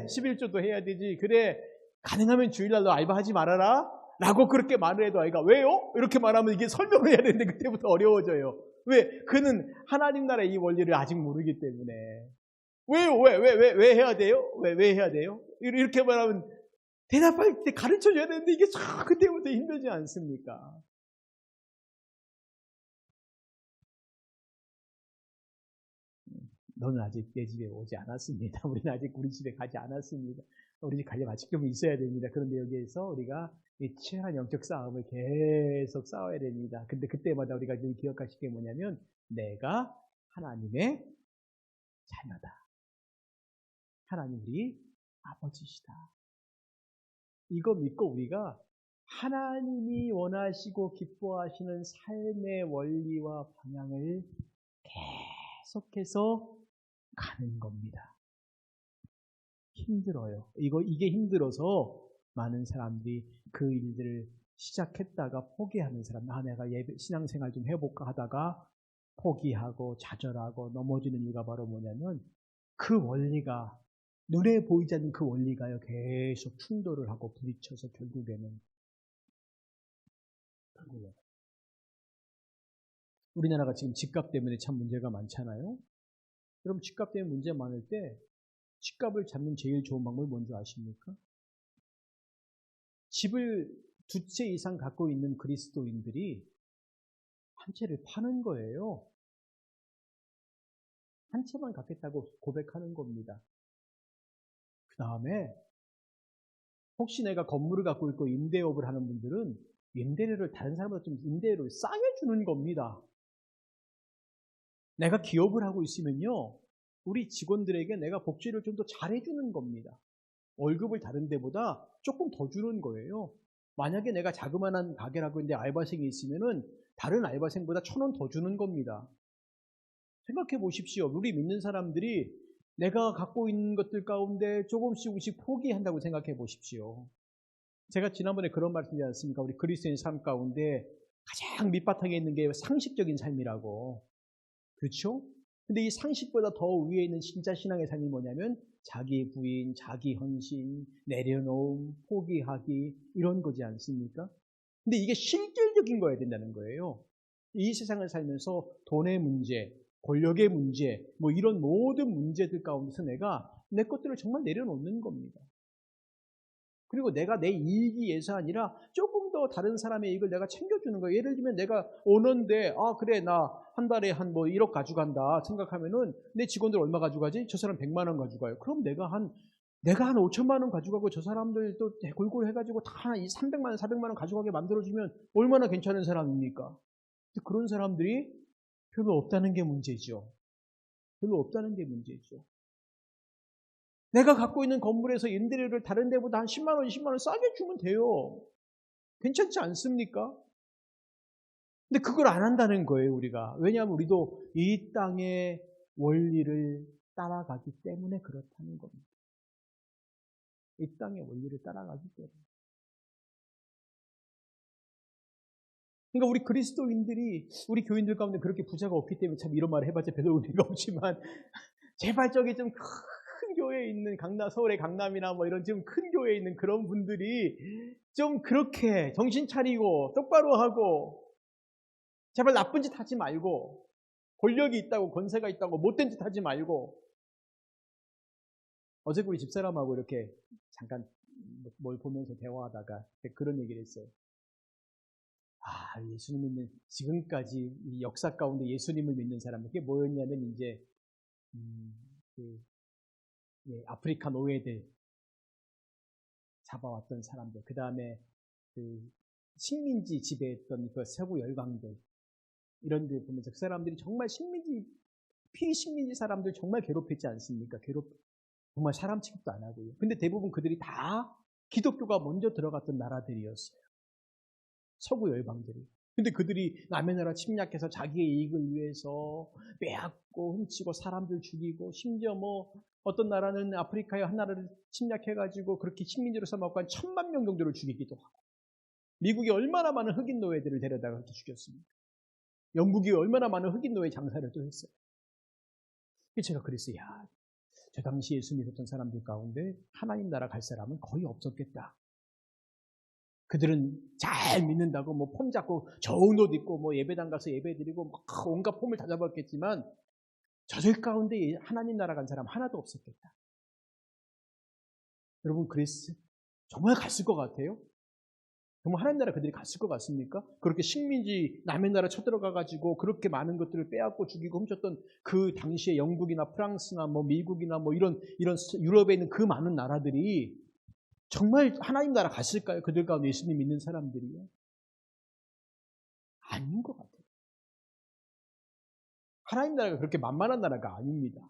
11조도 해야 되지. 그래, 가능하면 주일날도 알바하지 말아라 라고 그렇게 말을 해도 아이가 왜요? 이렇게 말하면 이게 설명을 해야 되는데 그때부터 어려워져요. 왜? 그는 하나님 나라의 이 원리를 아직 모르기 때문에. 왜요? 왜 해야 돼요? 왜 해야 돼요? 이렇게 말하면 대답할 때 가르쳐줘야 되는데 이게 그때부터 힘들지 않습니까? 너는 아직 내 집에 오지 않았습니다. 우리는 아직 우리 집에 가지 않았습니다. 우리 집 가려면 아직 좀 있어야 됩니다. 그런데 여기에서 우리가 이 치열한 영적 싸움을 계속 싸워야 됩니다. 근데 그때마다 우리가 기억하실 게 뭐냐면, 내가 하나님의 자녀다. 하나님 우리 아버지시다. 이거 믿고 우리가 하나님이 원하시고 기뻐하시는 삶의 원리와 방향을 계속해서 가는 겁니다. 힘들어요. 이게 힘들어서 많은 사람들이 그 일들을 시작했다가 포기하는 사람, 내가 신앙생활 좀 해볼까 하다가 포기하고 좌절하고 넘어지는 이유가 바로 뭐냐면, 그 원리가, 눈에 보이지 않는 그 원리가요, 계속 충돌을 하고 부딪혀서 결국에는 우리나라가 지금 집값 때문에 참 문제가 많잖아요. 여러분, 집값 때문에 문제 많을 때 집값을 잡는 제일 좋은 방법이 뭔지 아십니까? 집을 2채 이상 갖고 있는 그리스도인들이 한 채를 파는 거예요. 한 채만 갖겠다고 고백하는 겁니다. 그 다음에 혹시 내가 건물을 갖고 있고 임대업을 하는 분들은 임대료를 다른 사람보다 좀 임대료를 싸게 주는 겁니다. 내가 기업을 하고 있으면요, 우리 직원들에게 내가 복지를 좀 더 잘해주는 겁니다. 월급을 다른 데보다 조금 더 주는 거예요. 만약에 내가 자그마한 가게라고 했는데 알바생이 있으면은 다른 알바생보다 1,000원 더 주는 겁니다. 생각해 보십시오. 우리 믿는 사람들이 내가 갖고 있는 것들 가운데 조금씩 포기한다고 생각해 보십시오. 제가 지난번에 그런 말씀드리지 않습니까? 우리 그리스도인 삶 가운데 가장 밑바탕에 있는 게 상식적인 삶이라고. 그렇죠? 근데 이 상식보다 더 위에 있는 진짜 신앙의 삶이 뭐냐면 자기 부인, 자기 헌신, 내려놓음, 포기하기 이런 거지 않습니까? 근데 이게 실질적인 거여야 된다는 거예요. 이 세상을 살면서 돈의 문제, 권력의 문제, 뭐 이런 모든 문제들 가운데서 내가 내 것들을 정말 내려놓는 겁니다. 그리고 내가 내 이익이 위해서 아니라 조금 더 다른 사람의 이익을 내가 챙겨주는 거예요. 예를 들면 내가 오너인데 그래 나 한 달에 한 1억 가져간다 생각하면은 내 직원들 얼마 가져가지? 저 사람 100만 원 가져가요. 그럼 내가 한 5천만 원 가져가고 저 사람들도 골고루 해가지고 다 300만 원, 400만 원 가져가게 만들어주면 얼마나 괜찮은 사람입니까? 그런 사람들이 별로 없다는 게 문제죠. 별로 없다는 게 문제죠. 내가 갖고 있는 건물에서 임대료를 다른 데보다 한 10만 원, 20만 원 싸게 주면 돼요. 괜찮지 않습니까? 근데 그걸 안 한다는 거예요, 우리가. 왜냐하면 우리도 이 땅의 원리를 따라가기 때문에 그렇다는 겁니다. 이 땅의 원리를 따라가기 때문에. 그러니까 우리 그리스도인들이 우리 교인들 가운데 그렇게 부자가 없기 때문에 참 이런 말을 해봤자 별로 의미가 없지만 제발 저기 좀 큰 교회에 있는 서울의 강남이나 뭐 이런 좀 큰 교회에 있는 그런 분들이 좀 그렇게 정신 차리고 똑바로 하고 제발 나쁜 짓 하지 말고 권력이 있다고 권세가 있다고 못된 짓 하지 말고. 어제 우리 집사람하고 이렇게 잠깐 뭘 보면서 대화하다가 그런 얘기를 했어요. 예수님 믿는 지금까지 이 역사 가운데 예수님을 믿는 사람 그게 뭐였냐면 이제 아프리카 노예들 잡아왔던 사람들, 그 다음에 식민지 지배했던 그 서구 열강들 이런 데 보면서 그 사람들이 정말 피식민지 사람들 정말 괴롭혔지 않습니까? 정말 사람 취급도 안 하고요. 근데 대부분 그들이 다 기독교가 먼저 들어갔던 나라들이었어요. 서구 열방들이. 근데 그들이 남의 나라 침략해서 자기의 이익을 위해서 빼앗고 훔치고 사람들 죽이고 심지어 뭐 어떤 나라는 아프리카의 한 나라를 침략해가지고 그렇게 식민지로 삼아갖고 한 1,000만 명 정도를 죽이기도 하고 미국이 얼마나 많은 흑인 노예들을 데려다가 그렇게 죽였습니까? 영국이 얼마나 많은 흑인 노예 장사를 또 했어요. 제가 그랬어요. 저 당시 예수 믿었던 사람들 가운데 하나님 나라 갈 사람은 거의 없었겠다. 그들은 잘 믿는다고 뭐 폼 잡고 좋은 옷 입고 뭐 예배당 가서 예배 드리고 막 온갖 폼을 다 잡았겠지만 저들 가운데 하나님 나라 간 사람 하나도 없었겠다. 여러분 그랬어요? 정말 갔을 것 같아요? 정말 하나님 나라 그들이 갔을 것 같습니까? 그렇게 식민지 남의 나라 쳐들어가가지고 그렇게 많은 것들을 빼앗고 죽이고 훔쳤던 그 당시에 영국이나 프랑스나 뭐 미국이나 뭐 이런 유럽에 있는 그 많은 나라들이 정말 하나님 나라 갔을까요? 그들 가운데 예수님 믿는 사람들이요? 아닌 것 같아요. 하나님 나라가 그렇게 만만한 나라가 아닙니다.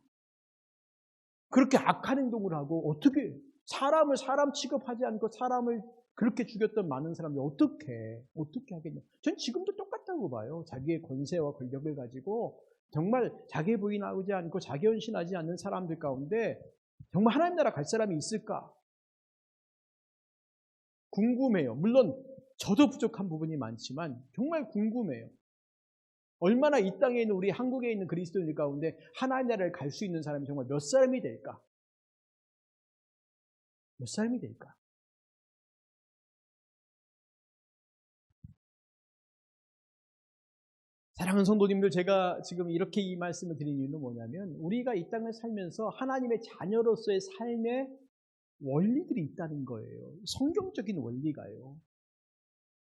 그렇게 악한 행동을 하고 어떻게 사람을 사람 취급하지 않고 사람을 그렇게 죽였던 많은 사람들이 어떻게 하겠냐. 전 지금도 똑같다고 봐요. 자기의 권세와 권력을 가지고 정말 자기 부인하지 않고 자기 헌신하지 않는 사람들 가운데 정말 하나님 나라 갈 사람이 있을까? 궁금해요. 물론 저도 부족한 부분이 많지만 정말 궁금해요. 얼마나 이 땅에 있는 우리 한국에 있는 그리스도인들 가운데 하나님 나라를 갈 수 있는 사람이 정말 몇 사람이 될까? 몇 사람이 될까? 사랑하는 성도님들, 제가 지금 이렇게 이 말씀을 드리는 이유는 뭐냐면 우리가 이 땅을 살면서 하나님의 자녀로서의 삶의 원리들이 있다는 거예요. 성경적인 원리가요.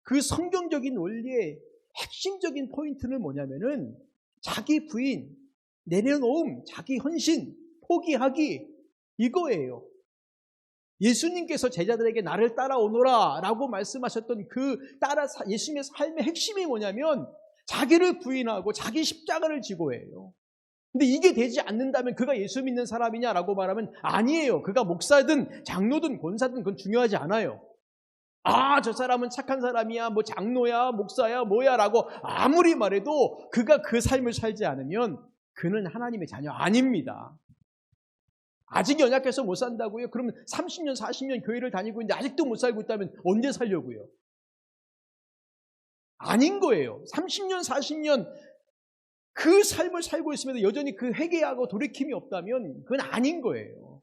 그 성경적인 원리의 핵심적인 포인트는 뭐냐면은 자기 부인, 내려놓음, 자기 헌신, 포기하기 이거예요. 예수님께서 제자들에게 나를 따라오너라 라고 말씀하셨던 예수님의 삶의 핵심이 뭐냐면 자기를 부인하고 자기 십자가를 지고 해요. 근데 이게 되지 않는다면 그가 예수 믿는 사람이냐라고 말하면 아니에요. 그가 목사든 장로든 권사든 그건 중요하지 않아요. 저 사람은 착한 사람이야, 뭐 장로야, 목사야, 뭐야라고 아무리 말해도 그가 그 삶을 살지 않으면 그는 하나님의 자녀 아닙니다. 아직 연약해서 못 산다고요? 그러면 30년, 40년 교회를 다니고 있는데 아직도 못 살고 있다면 언제 살려고요? 아닌 거예요. 30년, 40년 그 삶을 살고 있으면서 여전히 그 회개하고 돌이킴이 없다면 그건 아닌 거예요.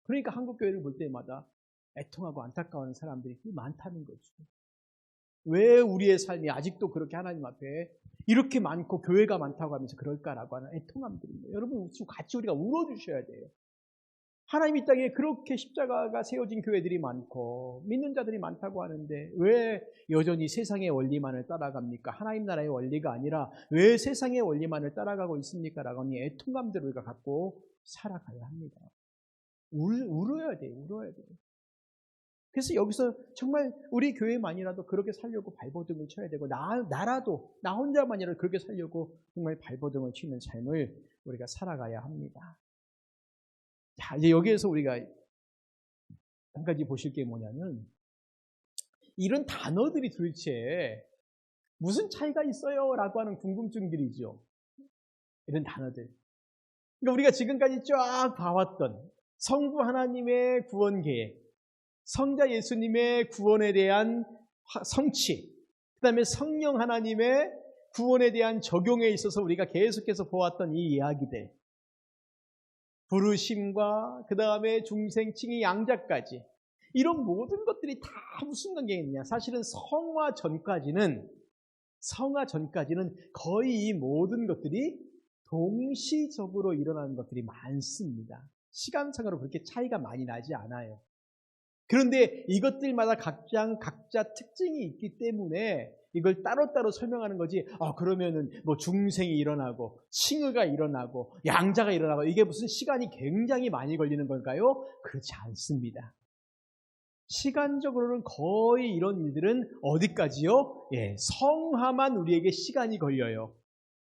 그러니까 한국교회를 볼 때마다 애통하고 안타까워하는 사람들이 많다는 거죠. 왜 우리의 삶이 아직도 그렇게 하나님 앞에 이렇게 많고 교회가 많다고 하면서 그럴까라고 하는 애통함들입니다. 여러분 같이 우리가 울어주셔야 돼요. 하나님 이 땅에 그렇게 십자가가 세워진 교회들이 많고 믿는 자들이 많다고 하는데 왜 여전히 세상의 원리만을 따라갑니까? 하나님 나라의 원리가 아니라 왜 세상의 원리만을 따라가고 있습니까? 라고 하는 애통감들을 우리가 갖고 살아가야 합니다. 울어야 돼요. 울어야 돼요. 그래서 여기서 정말 우리 교회만이라도 그렇게 살려고 발버둥을 쳐야 되고 나라도 나 혼자만이라도 그렇게 살려고 정말 발버둥을 치는 삶을 우리가 살아가야 합니다. 자, 이제 여기에서 우리가 한 가지 보실 게 뭐냐면 이런 단어들이 도대체 무슨 차이가 있어요? 라고 하는 궁금증들이죠. 이런 단어들. 그러니까 우리가 지금까지 쫙 봐왔던 성부 하나님의 구원 계획, 성자 예수님의 구원에 대한 성취, 그 다음에 성령 하나님의 구원에 대한 적용에 있어서 우리가 계속해서 보았던 이 이야기들, 부르심과 그 다음에 중생, 칭의, 양자까지 이런 모든 것들이 다 무슨 관계가 있느냐. 사실은 성화 전까지는 거의 이 모든 것들이 동시적으로 일어나는 것들이 많습니다. 시간상으로 그렇게 차이가 많이 나지 않아요. 그런데 이것들마다 각자 특징이 있기 때문에 이걸 따로따로 설명하는 거지. 그러면은 뭐 중생이 일어나고 칭의가 일어나고 양자가 일어나고 이게 무슨 시간이 굉장히 많이 걸리는 걸까요? 그렇지 않습니다. 시간적으로는 거의 이런 일들은 어디까지요? 성화만 우리에게 시간이 걸려요.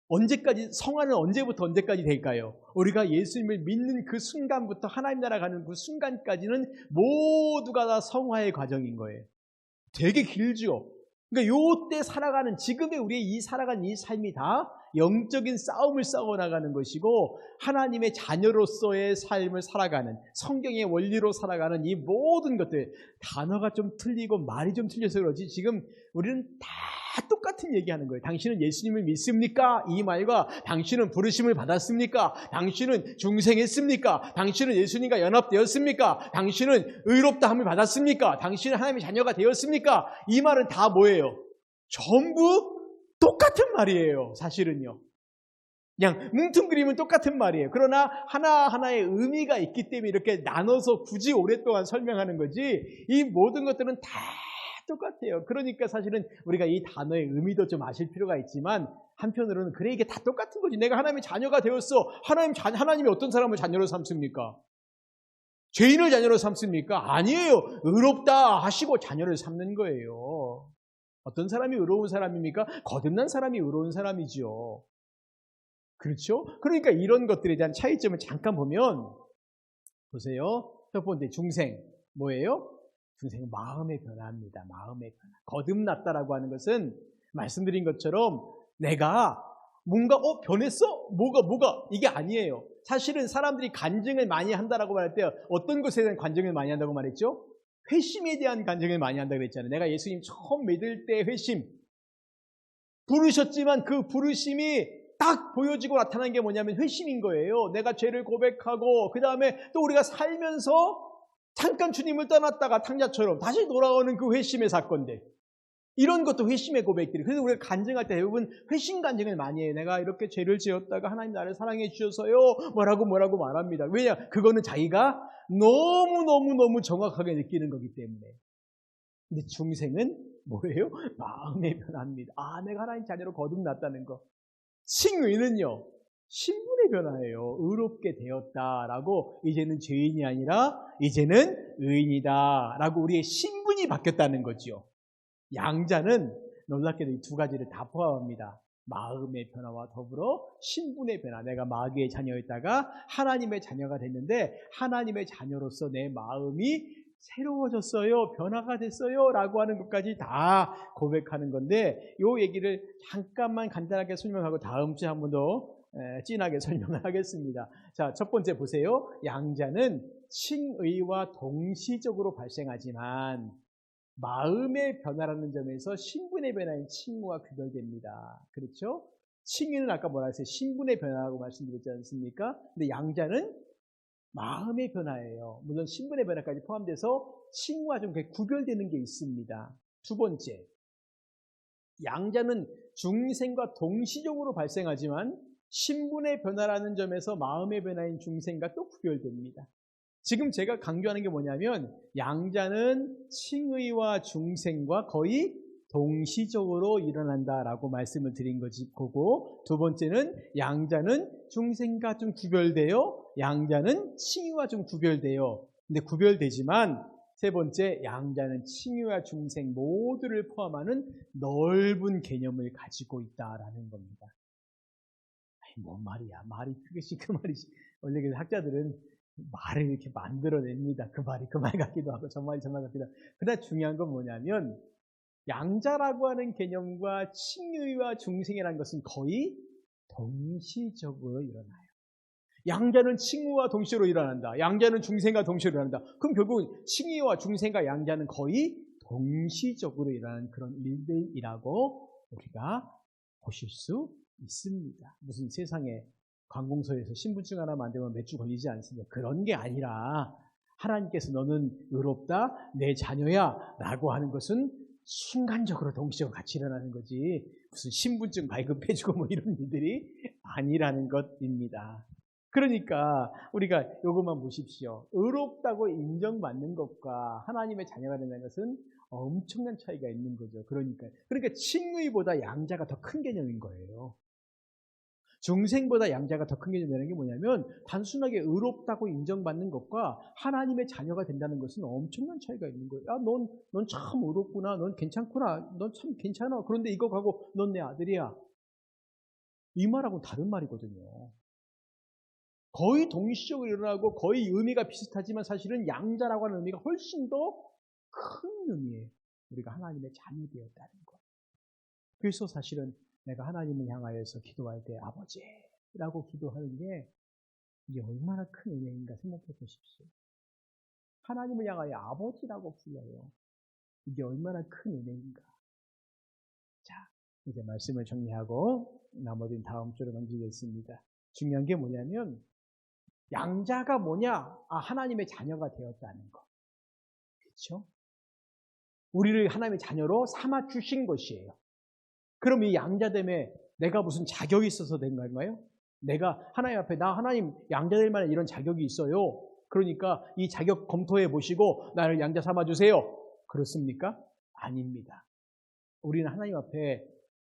언제까지, 성화는 언제부터 언제까지 될까요? 우리가 예수님을 믿는 그 순간부터 하나님 나라 가는 그 순간까지는 모두가 다 성화의 과정인 거예요. 되게 길죠. 그러니까 요때 살아가는 지금의 우리의 이 살아가는 이 삶이 다 영적인 싸움을 싸워나가는 것이고 하나님의 자녀로서의 삶을 살아가는 성경의 원리로 살아가는 이 모든 것들, 단어가 좀 틀리고 말이 좀 틀려서 그렇지 지금 우리는 다 똑같은 얘기하는 거예요. 당신은 예수님을 믿습니까? 이 말과 당신은 부르심을 받았습니까? 당신은 중생했습니까? 당신은 예수님과 연합되었습니까? 당신은 의롭다함을 받았습니까? 당신은 하나님의 자녀가 되었습니까? 이 말은 다 뭐예요? 전부 똑같은 말이에요. 사실은요. 그냥 뭉뚱그리면 똑같은 말이에요. 그러나 하나하나의 의미가 있기 때문에 이렇게 나눠서 굳이 오랫동안 설명하는 거지 이 모든 것들은 다 똑같아요. 그러니까 사실은 우리가 이 단어의 의미도 좀 아실 필요가 있지만 한편으로는 그래 이게 다 똑같은 거지. 내가 하나님의 자녀가 되었어. 하나님이 어떤 사람을 자녀로 삼습니까? 죄인을 자녀로 삼습니까? 아니에요. 의롭다 하시고 자녀를 삼는 거예요. 어떤 사람이 의로운 사람입니까? 거듭난 사람이 의로운 사람이죠. 그렇죠? 그러니까 이런 것들에 대한 차이점을 잠깐 보면 보세요. 첫 번째 중생 뭐예요? 중생은 마음의 변화입니다. 마음의 변화. 거듭났다라고 하는 것은 말씀드린 것처럼 내가 뭔가 변했어? 뭐가 이게 아니에요. 사실은 사람들이 간증을 많이 한다라고 말할 때 어떤 것에 대한 간증을 많이 한다고 말했죠? 회심에 대한 간증을 많이 한다고 그랬잖아요. 내가 예수님 처음 믿을 때 회심 부르셨지만 그 부르심이 딱 보여지고 나타난 게 뭐냐면 회심인 거예요. 내가 죄를 고백하고 그 다음에 또 우리가 살면서 잠깐 주님을 떠났다가 탕자처럼 다시 돌아오는 그 회심의 사건들, 이런 것도 회심의 고백들이. 그래서 우리가 간증할 때 대부분 회심 간증을 많이 해요. 내가 이렇게 죄를 지었다가 하나님 나를 사랑해 주셔서요 뭐라고 말합니다. 왜냐? 그거는 자기가 너무 정확하게 느끼는 거기 때문에. 근데 중생은 뭐예요? 마음의 변화입니다. 내가 하나님 자녀로 거듭났다는 거. 칭의는요, 신분의 변화예요. 의롭게 되었다라고, 이제는 죄인이 아니라 이제는 의인이다라고 우리의 신분이 바뀌었다는 거죠. 양자는 놀랍게도 이 두 가지를 다 포함합니다. 마음의 변화와 더불어 신분의 변화. 내가 마귀의 자녀였다가 하나님의 자녀가 됐는데 하나님의 자녀로서 내 마음이 새로워졌어요. 변화가 됐어요. 라고 하는 것까지 다 고백하는 건데 이 얘기를 잠깐만 간단하게 설명하고 다음 주에 한 번 더 진하게 설명을 하겠습니다. 자, 첫 번째 보세요. 양자는 칭의와 동시적으로 발생하지만 마음의 변화라는 점에서 신분의 변화인 칭의와 구별됩니다. 그렇죠? 칭의는 아까 뭐라 했어요? 신분의 변화라고 말씀드렸지 않습니까? 근데 양자는 마음의 변화예요. 물론 신분의 변화까지 포함돼서 칭의와 좀 구별되는 게 있습니다. 두 번째, 양자는 중생과 동시적으로 발생하지만 신분의 변화라는 점에서 마음의 변화인 중생과 또 구별됩니다. 지금 제가 강조하는 게 뭐냐면 양자는 칭의와 중생과 거의 동시적으로 일어난다라고 말씀을 드린 거고, 두 번째는 양자는 중생과 좀 구별돼요. 양자는 칭의와 좀 구별돼요. 근데 구별되지만 세 번째, 양자는 칭의와 중생 모두를 포함하는 넓은 개념을 가지고 있다라는 겁니다. 뭔 말이야? 말이 그것이 그 말이지. 원래 그 학자들은 말을 이렇게 만들어냅니다. 그 말이 그 말 같기도 하고 저 말이 저 말 같기도 하고. 그러나 중요한 건 뭐냐면 양자라고 하는 개념과 칭의와 중생이라는 것은 거의 동시적으로 일어나요. 양자는 칭의와 동시로 일어난다. 양자는 중생과 동시로 일어난다. 그럼 결국 칭의와 중생과 양자는 거의 동시적으로 일어나는 그런 일들이라고 우리가 보실 수 있습니다. 무슨 세상에 관공서에서 신분증 하나 만들면 몇 주 걸리지 않습니다. 그런 게 아니라 하나님께서 너는 의롭다, 내 자녀야 라고 하는 것은 순간적으로 동시적으로 같이 일어나는 거지 무슨 신분증 발급해주고 뭐 이런 일들이 아니라는 것입니다. 그러니까 우리가 이것만 보십시오. 의롭다고 인정받는 것과 하나님의 자녀가 된다는 것은 엄청난 차이가 있는 거죠. 그러니까 칭의보다 양자가 더 큰 개념인 거예요. 중생보다 양자가 더 큰 개념이라는 게 뭐냐면 단순하게 의롭다고 인정받는 것과 하나님의 자녀가 된다는 것은 엄청난 차이가 있는 거예요. 야, 넌 참 의롭구나. 넌 괜찮구나. 넌 참 괜찮아. 그런데 이거 가고 넌 내 아들이야. 이 말하고는 다른 말이거든요. 거의 동시적으로 일어나고 거의 의미가 비슷하지만 사실은 양자라고 하는 의미가 훨씬 더 큰 의미예요. 우리가 하나님의 자녀 되었다는 것. 그래서 사실은 내가 하나님을 향하여서 기도할 때 아버지라고 기도하는 게 이게 얼마나 큰 은혜인가 생각해 보십시오. 하나님을 향하여 아버지라고 불러요. 이게 얼마나 큰 은혜인가. 자, 이제 말씀을 정리하고 나머지는 다음 주로 넘기겠습니다. 중요한 게 뭐냐면 양자가 뭐냐? 하나님의 자녀가 되었다는 거. 그렇죠? 우리를 하나님의 자녀로 삼아 주신 것이에요. 그럼 이 양자됨에 내가 무슨 자격이 있어서 된 건가요? 내가 하나님 앞에 나 하나님 양자될 만한 이런 자격이 있어요. 그러니까 이 자격 검토해 보시고 나를 양자 삼아 주세요. 그렇습니까? 아닙니다. 우리는 하나님 앞에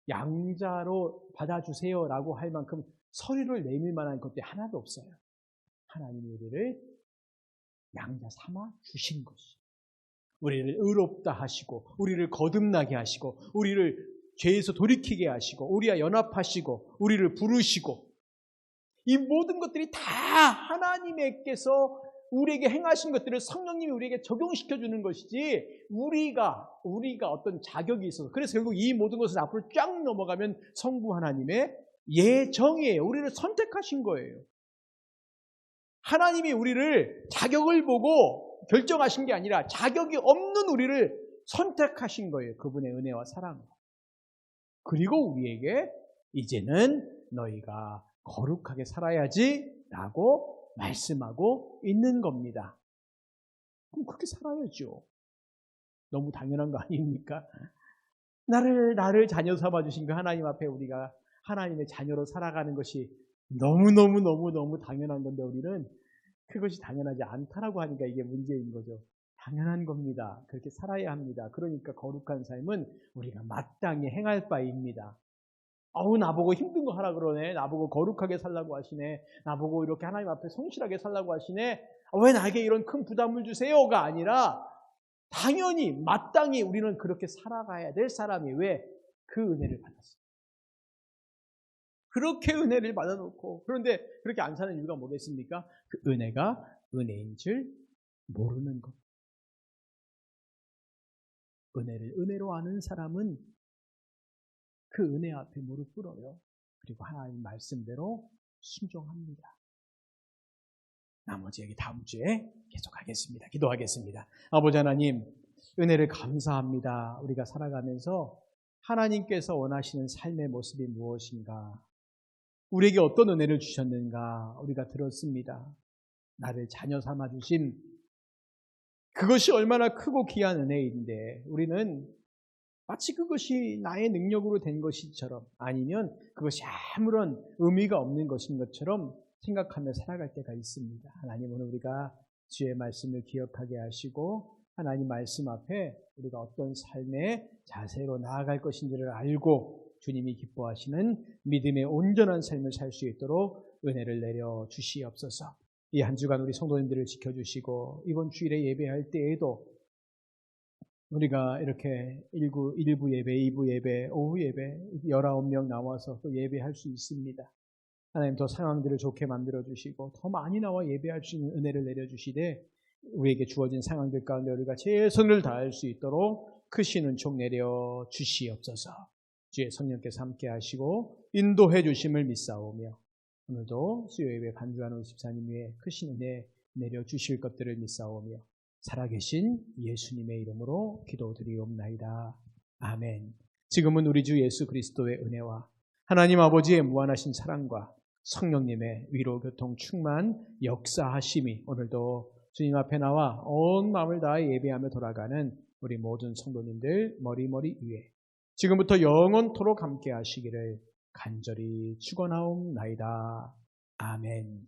양자로 받아주세요라고 할 만큼 서류를 내밀 만한 것들이 하나도 없어요. 하나님이 우리를 양자 삼아 주신 것이. 우리를 의롭다 하시고 우리를 거듭나게 하시고 우리를 죄에서 돌이키게 하시고 우리와 연합하시고 우리를 부르시고 이 모든 것들이 다 하나님께서 우리에게 행하신 것들을 성령님이 우리에게 적용시켜주는 것이지 우리가 어떤 자격이 있어서 그래서 결국 이 모든 것을 앞으로 쫙 넘어가면 성부 하나님의 예정이에요. 우리를 선택하신 거예요. 하나님이 우리를 자격을 보고 결정하신 게 아니라 자격이 없는 우리를 선택하신 거예요. 그분의 은혜와 사랑으로. 그리고 우리에게 이제는 너희가 거룩하게 살아야지 라고 말씀하고 있는 겁니다. 그럼 그렇게 살아야죠. 너무 당연한 거 아닙니까? 나를 자녀 삼아 주신 그 하나님 앞에 우리가 하나님의 자녀로 살아가는 것이 너무 당연한 건데 우리는 그것이 당연하지 않다라고 하니까 이게 문제인 거죠. 당연한 겁니다. 그렇게 살아야 합니다. 그러니까 거룩한 삶은 우리가 마땅히 행할 바입니다. 나보고 힘든 거 하라 그러네. 나보고 거룩하게 살라고 하시네. 나보고 이렇게 하나님 앞에 성실하게 살라고 하시네. 왜 나에게 이런 큰 부담을 주세요가 아니라 당연히 마땅히 우리는 그렇게 살아가야 될 사람이 왜 그 은혜를 받았어요. 그렇게 은혜를 받아놓고 그런데 그렇게 안 사는 이유가 뭐겠습니까? 그 은혜가 은혜인 줄 모르는 것. 은혜를 은혜로 아는 사람은 그 은혜 앞에 무릎 꿇어요. 그리고 하나님 말씀대로 순종합니다. 나머지 얘기 다음 주에 계속하겠습니다. 기도하겠습니다. 아버지 하나님, 은혜를 감사합니다. 우리가 살아가면서 하나님께서 원하시는 삶의 모습이 무엇인가? 우리에게 어떤 은혜를 주셨는가? 우리가 들었습니다. 나를 자녀 삼아 주신 그것이 얼마나 크고 귀한 은혜인데 우리는 마치 그것이 나의 능력으로 된 것이처럼 아니면 그것이 아무런 의미가 없는 것인 것처럼 생각하며 살아갈 때가 있습니다. 하나님은 우리가 주의 말씀을 기억하게 하시고 하나님 말씀 앞에 우리가 어떤 삶의 자세로 나아갈 것인지를 알고 주님이 기뻐하시는 믿음의 온전한 삶을 살 수 있도록 은혜를 내려 주시옵소서. 이 한 주간 우리 성도님들을 지켜주시고 이번 주일에 예배할 때에도 우리가 이렇게 1부 예배, 2부 예배, 오후 예배 19명 나와서 또 예배할 수 있습니다. 하나님 더 상황들을 좋게 만들어 주시고 더 많이 나와 예배할 수 있는 은혜를 내려주시되 우리에게 주어진 상황들 가운데 우리가 최선을 다할 수 있도록 크신 은총 내려 주시옵소서. 주의 성령께서 함께 하시고 인도해 주심을 믿사오며 오늘도 수요 예배 반주하는 집사님 위에 크신 은혜 내려 주실 것들을 믿사오며 살아계신 예수님의 이름으로 기도드리옵나이다. 아멘. 지금은 우리 주 예수 그리스도의 은혜와 하나님 아버지의 무한하신 사랑과 성령님의 위로 교통 충만 역사하심이 오늘도 주님 앞에 나와 온 마음을 다해 예배하며 돌아가는 우리 모든 성도님들 머리머리 위에 지금부터 영원토록 함께 하시기를 간절히 축원하옵나이다. 아멘.